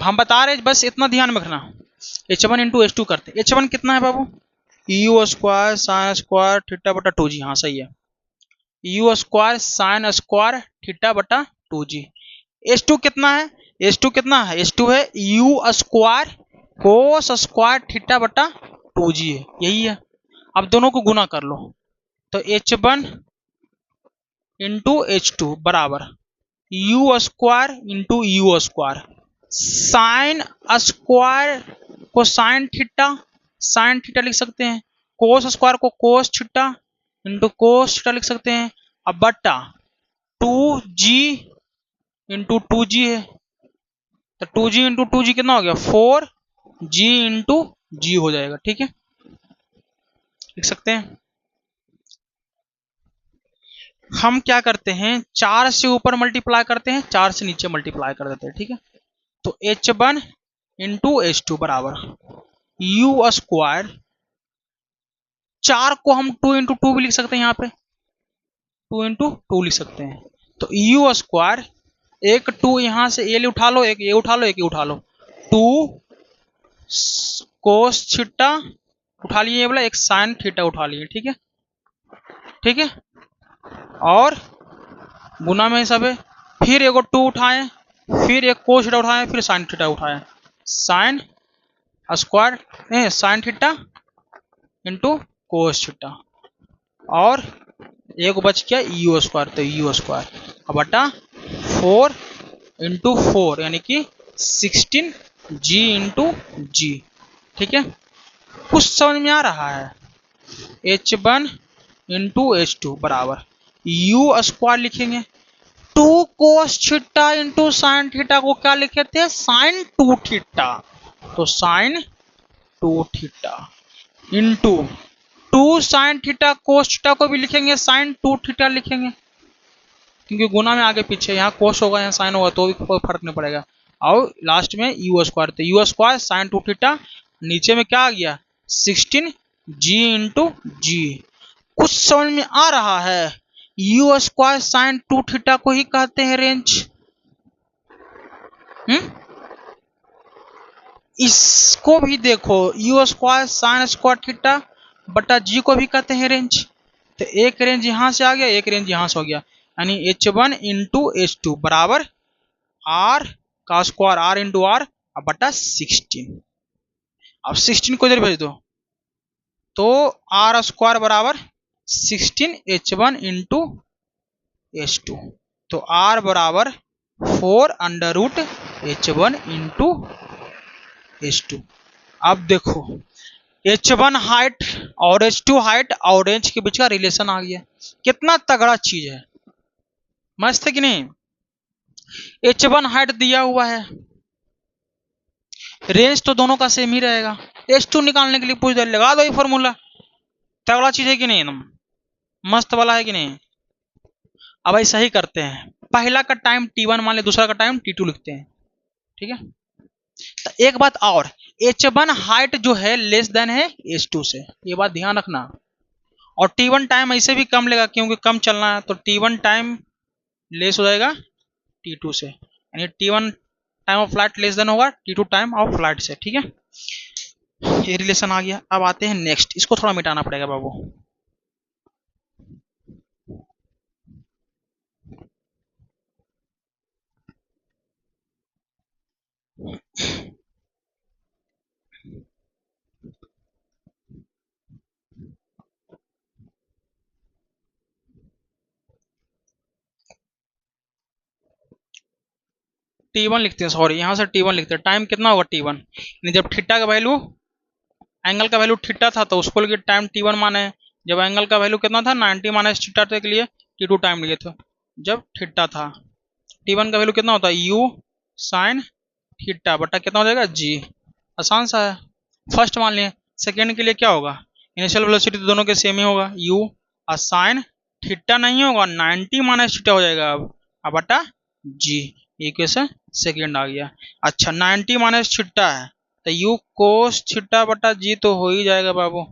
हम बता रहे बस इतना ध्यान में रखना, h1 इंटू h2 करते हैं। h1 कितना है बाबू, u square sine square theta बटा 2g, हाँ सही है, u square sine square theta बटा 2g। h2 कितना है, h2 कितना है, h2 है u square cos square theta बटा 2g है, यही है। अब दोनों को गुना कर लो, तो h1 इंटू h2 बराबर u square into you square sine square को साइन थीटा लिख सकते हैं, कोस स्क्वायर को कोस थीटा इंटू कोस थीटा लिख सकते हैं। अब बट्टा 2g इंटू 2g है, तो 2g इंटू 2g कितना हो गया 4g इंटू g हो जाएगा। ठीक है, लिख सकते हैं। हम क्या करते हैं 4 से ऊपर मल्टीप्लाई करते हैं, 4 से नीचे मल्टीप्लाई कर देते हैं। ठीक है, तो h1 इंटू h2 बराबर u स्क्वायर, 4 को हम 2 इंटू 2 भी लिख सकते हैं, यहाँ पे 2 इंटू 2 लिख सकते हैं। तो u स्क्वायर, एक 2 यहाँ से ये उठा लो, एक ये उठा लो, एक ये उठा लो, 2 कोस थीटा उठा लिए, ये बोला एक साइन थीटा उठा लिए। ठीक है, ठीक है, और गुना में सब है, फिर एगो 2 उठाए, फिर एक कोस थीटा उठाए, फिर साइन थीटा उठाए, sine square sine theta into cos theta, और एक बच गया यू स्क्वायर, तो यू स्क्वायर अब बटा 4 इंटू 4 यानी कि 16 जी इंटू जी। ठीक है, कुछ समझ में आ रहा है। h1 इंटू h2 बराबर यू स्क्वायर लिखेंगे, 2 cos theta into sine theta को क्या लिखे थे साइन 2 थीटा, तो sine 2 theta into 2 sine theta cos theta को भी लिखेंगे साइन 2 थीटा लिखेंगे, क्योंकि गुना में आगे पीछे, यहाँ कोस होगा यहाँ साइन होगा तो भी कोई फर्क नहीं पड़ेगा। और लास्ट में यू स्क्वायर, तो यू स्क्वायर साइन 2 थीटा, नीचे में क्या आ गया 16 जी इंटू जी। कुछ समझ में आ रहा है। यू स्क्वायर साइन 2 थीटा को ही कहते हैं रेंज। इसको भी देखो, u square sine square theta बटा जी को भी कहते हैं रेंज। तो एक रेंज यहां से आ गया, एक रेंज यहां से हो गया, यानी h1 इंटू h2 बराबर r का स्क्वायर, r इंटू r बटा 16। अब 16 को इधर भेज दो, तो r स्क्वायर बराबर 16 h1 इंटू h2, तो r बराबर 4 under root h1 into h2। अब देखो h1 हाइट और h2 हाइट और रेंज के बीच का रिलेशन आ गया। कितना तगड़ा चीज है, मस्त है कि नहीं। h1 हाइट दिया हुआ है, रेंज तो दोनों का सेम ही रहेगा। h2 निकालने के लिए पूछ दे, लगा दो ये फॉर्मूला। तगड़ा चीज है कि नहीं, एकदम मस्त वाला है कि नहीं। अब ऐसा ही करते हैं, पहला का टाइम t1 मान ले, दूसरा का टाइम t2 लिखते हैं। ठीक है, तो एक बात और, h1 हाइट जो है लेस देन है h2 से, ये बात ध्यान रखना। और t1 टाइम ऐसे भी कम लेगा क्योंकि कम चलना है, तो t1 टाइम लेस हो जाएगा t2 से, यानी t1 time of flight less than होगा t2 टाइम ऑफ फ्लाइट से। ठीक है, ये रिलेशन आ गया। अब आते हैं नेक्स्ट, इसको थोड़ा मिटाना पड़ेगा बाबू। t1 लिखते हैं, सॉरी यहाँ से t1 लिखते हैं। टाइम कितना होगा t1, जब थीटा का वैल्यू, एंगल का वैल्यू थीटा था तो उसको लिए टाइम t1 माने, जब एंगल का वैल्यू कितना था 90 माइनस थीटा के लिए t2 टाइम लिए थे जब थीटा था। t1 का वैल्यू कितना होता है u साइन थीटा बटा कितना हो जाएगा g। आसान सा है। फर्स्ट मान लिए, सेकेंड के लिए क्या होगा, इनिशियल वेलोसिटी तो दोनों के सेम ही होगा, u और साइन थीटा नहीं होगा 90 माइनस थीटा हो जाएगा अब बटा g। इक्वेशन सेकेंड आ गया। अच्छा 90 माइनस थीटा है तो यू कोस थीटा बटा जी तो हो ही जाएगा बाबू,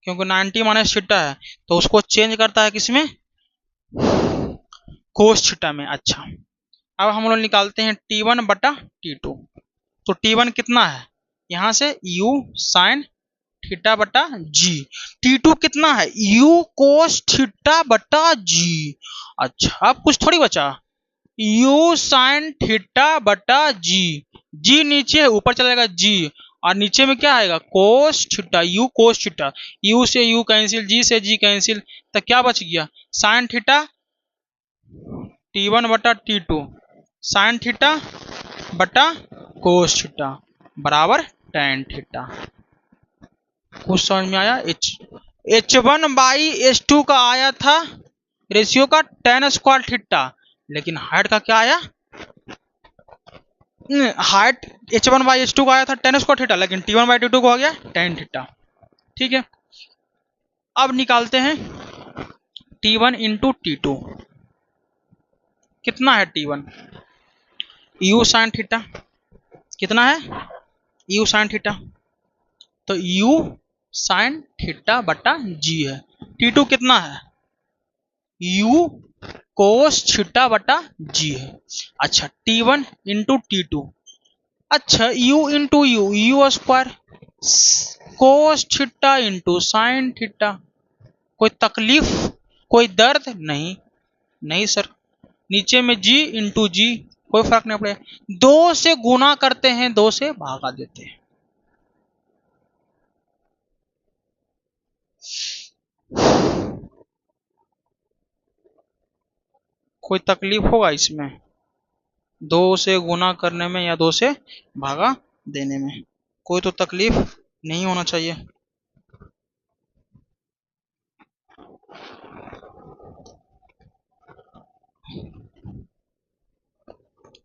क्योंकि 90 माइनस थीटा है तो उसको चेंज करता है किसमें, कोस थीटा में। अच्छा अब हम लोग निकालते हैं t1 बटा t2, तो t1 कितना है यहां से u साइन थीटा बटा जी, t2 कितना है u कोस थीटा बटा जी। अच्छा अब कुछ थोड़ी बचा, u साइन थीटा बटा जी, जी नीचे है ऊपर चलेगा जी, और नीचे में क्या आएगा cos theta, u cos theta, u से u कैंसिल, g से g कैंसिल, तो क्या बच गया साइन थीटा t1 बटा t2 साइन थीटा बटा कोस थीटा बराबर tan थीटा। कुछ समझ में आया? H1/H2 का आया था रेशियो का tan स्क्वायर थीटा, लेकिन हाइट का क्या आया? हाइट H1/H2 का आया था tan स्क्वायर थीटा, लेकिन T1/T2 को आ गया tan थीटा। ठीक है, अब निकालते हैं T1 इंटू T2। कितना है T1? U sine theta. कितना है? U sine theta. तो U साइन थीटा बटा G है। T2 कितना है? U कोस थीटा बटा G है। अच्छा, T1 इंटू T2। अच्छा, U इंटू U स्क्वायर कोस थीटा इंटू साइन थीटा। कोई तकलीफ, कोई दर्द? नहीं, नहीं सर। नीचे में G इंटू G, कोई फर्क नहीं पड़ेगा। 2 से गुना करते हैं, 2 से भागा देते हैं। कोई तकलीफ होगा इसमें 2 से गुना करने में या 2 से भागा देने में? कोई तो तकलीफ नहीं होना चाहिए।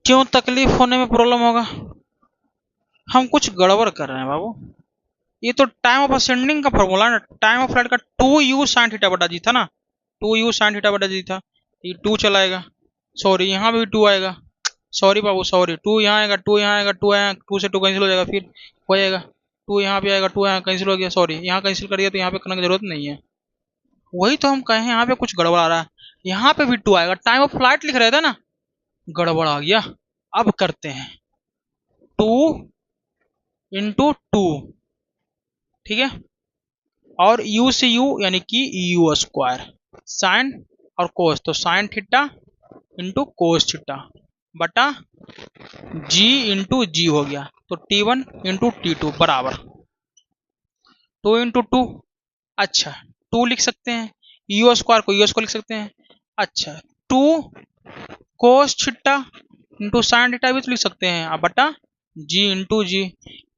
क्यों तकलीफ होने में प्रॉब्लम होगा? हम कुछ गड़बड़ कर रहे हैं बाबू। ये तो टाइम ऑफ असेंडिंग का फॉर्मूला है ना, टाइम ऑफ फ्लाइट का 2u साइन थीटा बटा जी था ना, 2u साइन थीटा बटा जी था। ये 2 चलाएगा, सॉरी यहाँ भी 2 आएगा, सॉरी बाबू सॉरी, 2 यहाँ आएगा, 2 यहाँ आएगा, 2 यहाँ, 2 से 2 कैंसिल हो जाएगा, फिर हो जाएगा 2 यहाँ भी आएगा, 2 यहाँ कैंसिल हो गया, सॉरी यहाँ कैंसिल कर दिया, तो यहाँ पे करने की जरूरत नहीं है। वही तो हम कहें यहाँ पे कुछ गड़बड़ आ रहा है। यहाँ पे भी 2 आएगा, टाइम ऑफ फ्लाइट लिख रहे थे ना, गड़बड़ आ गया। अब करते हैं 2 इंटू 2, ठीक है, और u से u यानी कि u स्क्वायर साइन और कोस, तो sine theta into cos theta बटा g इंटू जी हो गया। तो T1 इंटू T2 बराबर 2 इंटू 2। अच्छा, 2 लिख सकते हैं, u स्क्वायर को u स्क्वायर लिख सकते हैं। अच्छा, 2 cos theta into sine theta भी तो लिख सकते हैं, अब बटा g इंटू जी।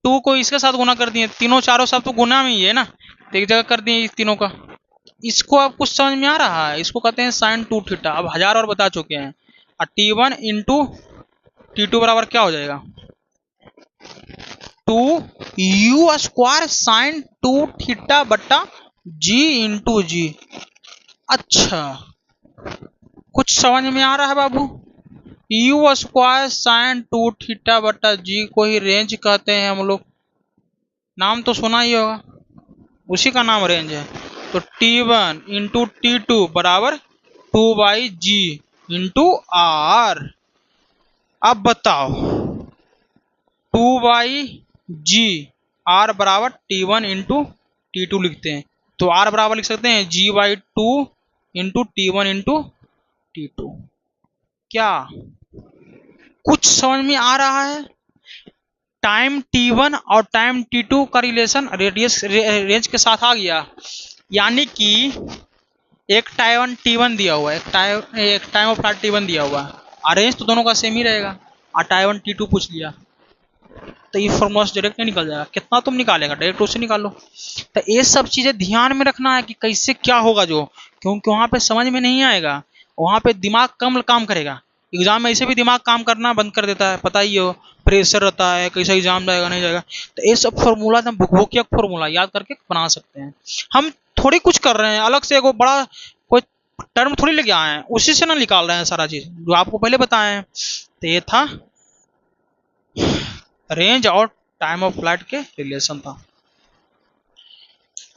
2 को इसके साथ गुना कर दिए, तीनों चारों सब तो गुना में ही है ना, तो एक जगह कर दिए इस तीनों का। इसको अब कुछ समझ में आ रहा है? इसको कहते हैं साइन 2 थीटा। अब 1000 और बता चुके हैं। और T1 इंटू T2 बराबर क्या हो जाएगा? 2u स्क्वायर साइन 2 थीटा बटा जी इंटू जी। अच्छा, कुछ समझ में आ रहा है बाबू? u स्क्वायर साइन 2 थीटा बटा जी को ही रेंज कहते हैं हम लोग। नाम तो सुना ही होगा, उसी का नाम रेंज है। तो T1 इंटू T2 बराबर 2/g इंटू आर। अब बताओ 2/g, आर बराबर T1 इंटू T2 लिखते हैं, तो आर बराबर लिख सकते हैं g/2 into T1 into T2। क्या कुछ समझ में आ रहा है? टाइम T1 और टाइम T2 का रिलेशन रेडियस रेंज के साथ आ गया, यानी कि एक टाइम T1 दिया हुआ है, एक टाइम ऑफ फ्लाइट T1 दिया हुआ है, रेंज तो दोनों का सेम ही रहेगा। और टाइम T2 पूछ लिया, तो ये फॉर्मूला से डायरेक्ट नहीं निकल जाएगा। कितना तुम निकालेगा, डायरेक्ट उससे निकाल लो। तो ये सब चीजें ध्यान में रखना है कि कैसे क्या होगा, जो क्योंकि वहां पे समझ में नहीं आएगा, वहां पे दिमाग कम काम करेगा। एग्जाम में ऐसे भी दिमाग काम करना बंद कर देता है, पता ही हो, प्रेशर रहता है, कैसा एग्जाम जाएगा नहीं जाएगा। तो ये सब फॉर्मूला हम भुकभुकिया फॉर्मूला याद करके बना सकते हैं। हम थोड़ी कुछ कर रहे हैं अलग से, एगो बड़ा कोई टर्म थोड़ी लेके आए हैं, उसी से ना निकाल रहे हैं सारा चीज जो आपको पहले बताए हैं। तो ये था रेंज और टाइम ऑफ फ्लाइट के रिलेशन था।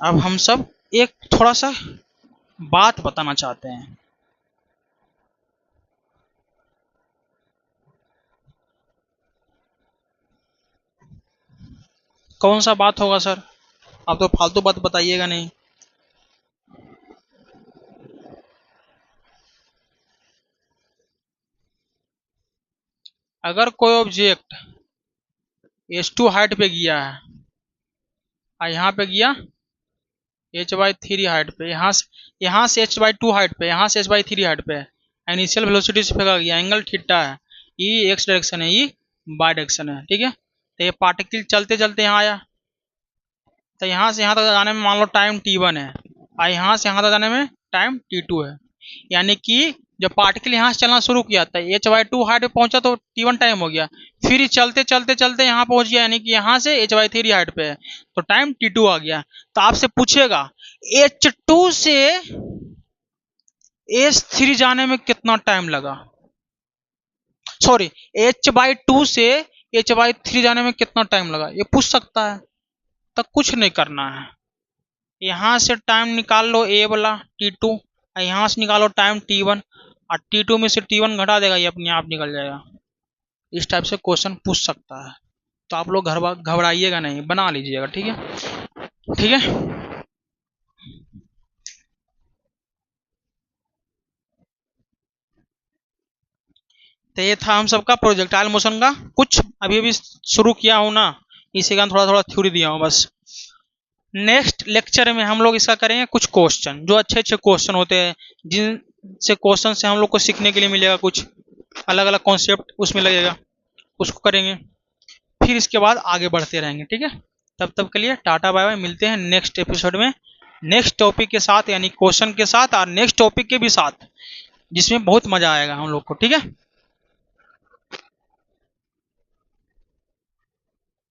अब हम सब एक थोड़ा सा बात बताना चाहते हैं। कौन सा बात होगा सर? आप तो फालतू बात बताइएगा नहीं। अगर कोई ऑब्जेक्ट h2 हाइट पे गया है और यहाँ पे गया h/3 हाइट पे, यहाँ से h/2 हाइट पे, यहाँ से h/3 हाइट पे, इनिशियल वेलोसिटी से फेंका गया, एंगल थीटा है, ई एक्स डायरेक्शन है, ई वाई डायरेक्शन है, ठीक है। तो ये पार्टिकल चलते चलते यहाँ आया, तो यहाँ से यहाँ तक जाने में मान लो टाइम t1 है, और यहाँ से यहाँ तक जाने में टाइम t2 है। यानी कि जब पार्टिकल यहाँ से चलना शुरू किया था h/2 हाइट पे पहुंचा तो t1 टाइम हो गया, फिर चलते चलते चलते यहाँ पहुंच गया, यानी कि यहाँ से h/3 हाइट पे है तो टाइम t2 आ गया। तो आपसे पूछेगा h2 से h3 जाने में कितना टाइम लगा, सॉरी h/2 से h/3 जाने में कितना टाइम लगा, ये पूछ सकता है। तो कुछ नहीं करना है, यहाँ से टाइम निकाल लो a वाला t2, और यहाँ से निकालो टाइम t1, और t2 में से t1 घटा देगा, ये अपने आप निकल जाएगा। इस टाइप से क्वेश्चन पूछ सकता है। तो आप लोग घबराइएगा नहीं, बना लीजिएगा, ठीक है, ठीक है। तो ये था हम सबका प्रोजेक्टाइल मोशन का, कुछ अभी अभी शुरू किया हूँ ना, इसी का थोड़ा थोड़ा थ्योरी दिया हूँ बस। नेक्स्ट लेक्चर में हम लोग इसका करेंगे कुछ क्वेश्चन, जो अच्छे अच्छे क्वेश्चन होते हैं, जिनसे क्वेश्चन से हम लोग को सीखने के लिए मिलेगा, कुछ अलग अलग कॉन्सेप्ट उसमें लगेगा, उसको करेंगे। फिर इसके बाद आगे बढ़ते रहेंगे, ठीक है। तब के लिए टाटा बाय बाय, मिलते हैं नेक्स्ट एपिसोड में नेक्स्ट टॉपिक के साथ, यानी क्वेश्चन के साथ और नेक्स्ट टॉपिक के भी साथ, जिसमें बहुत मजा आएगा हम लोग को, ठीक है।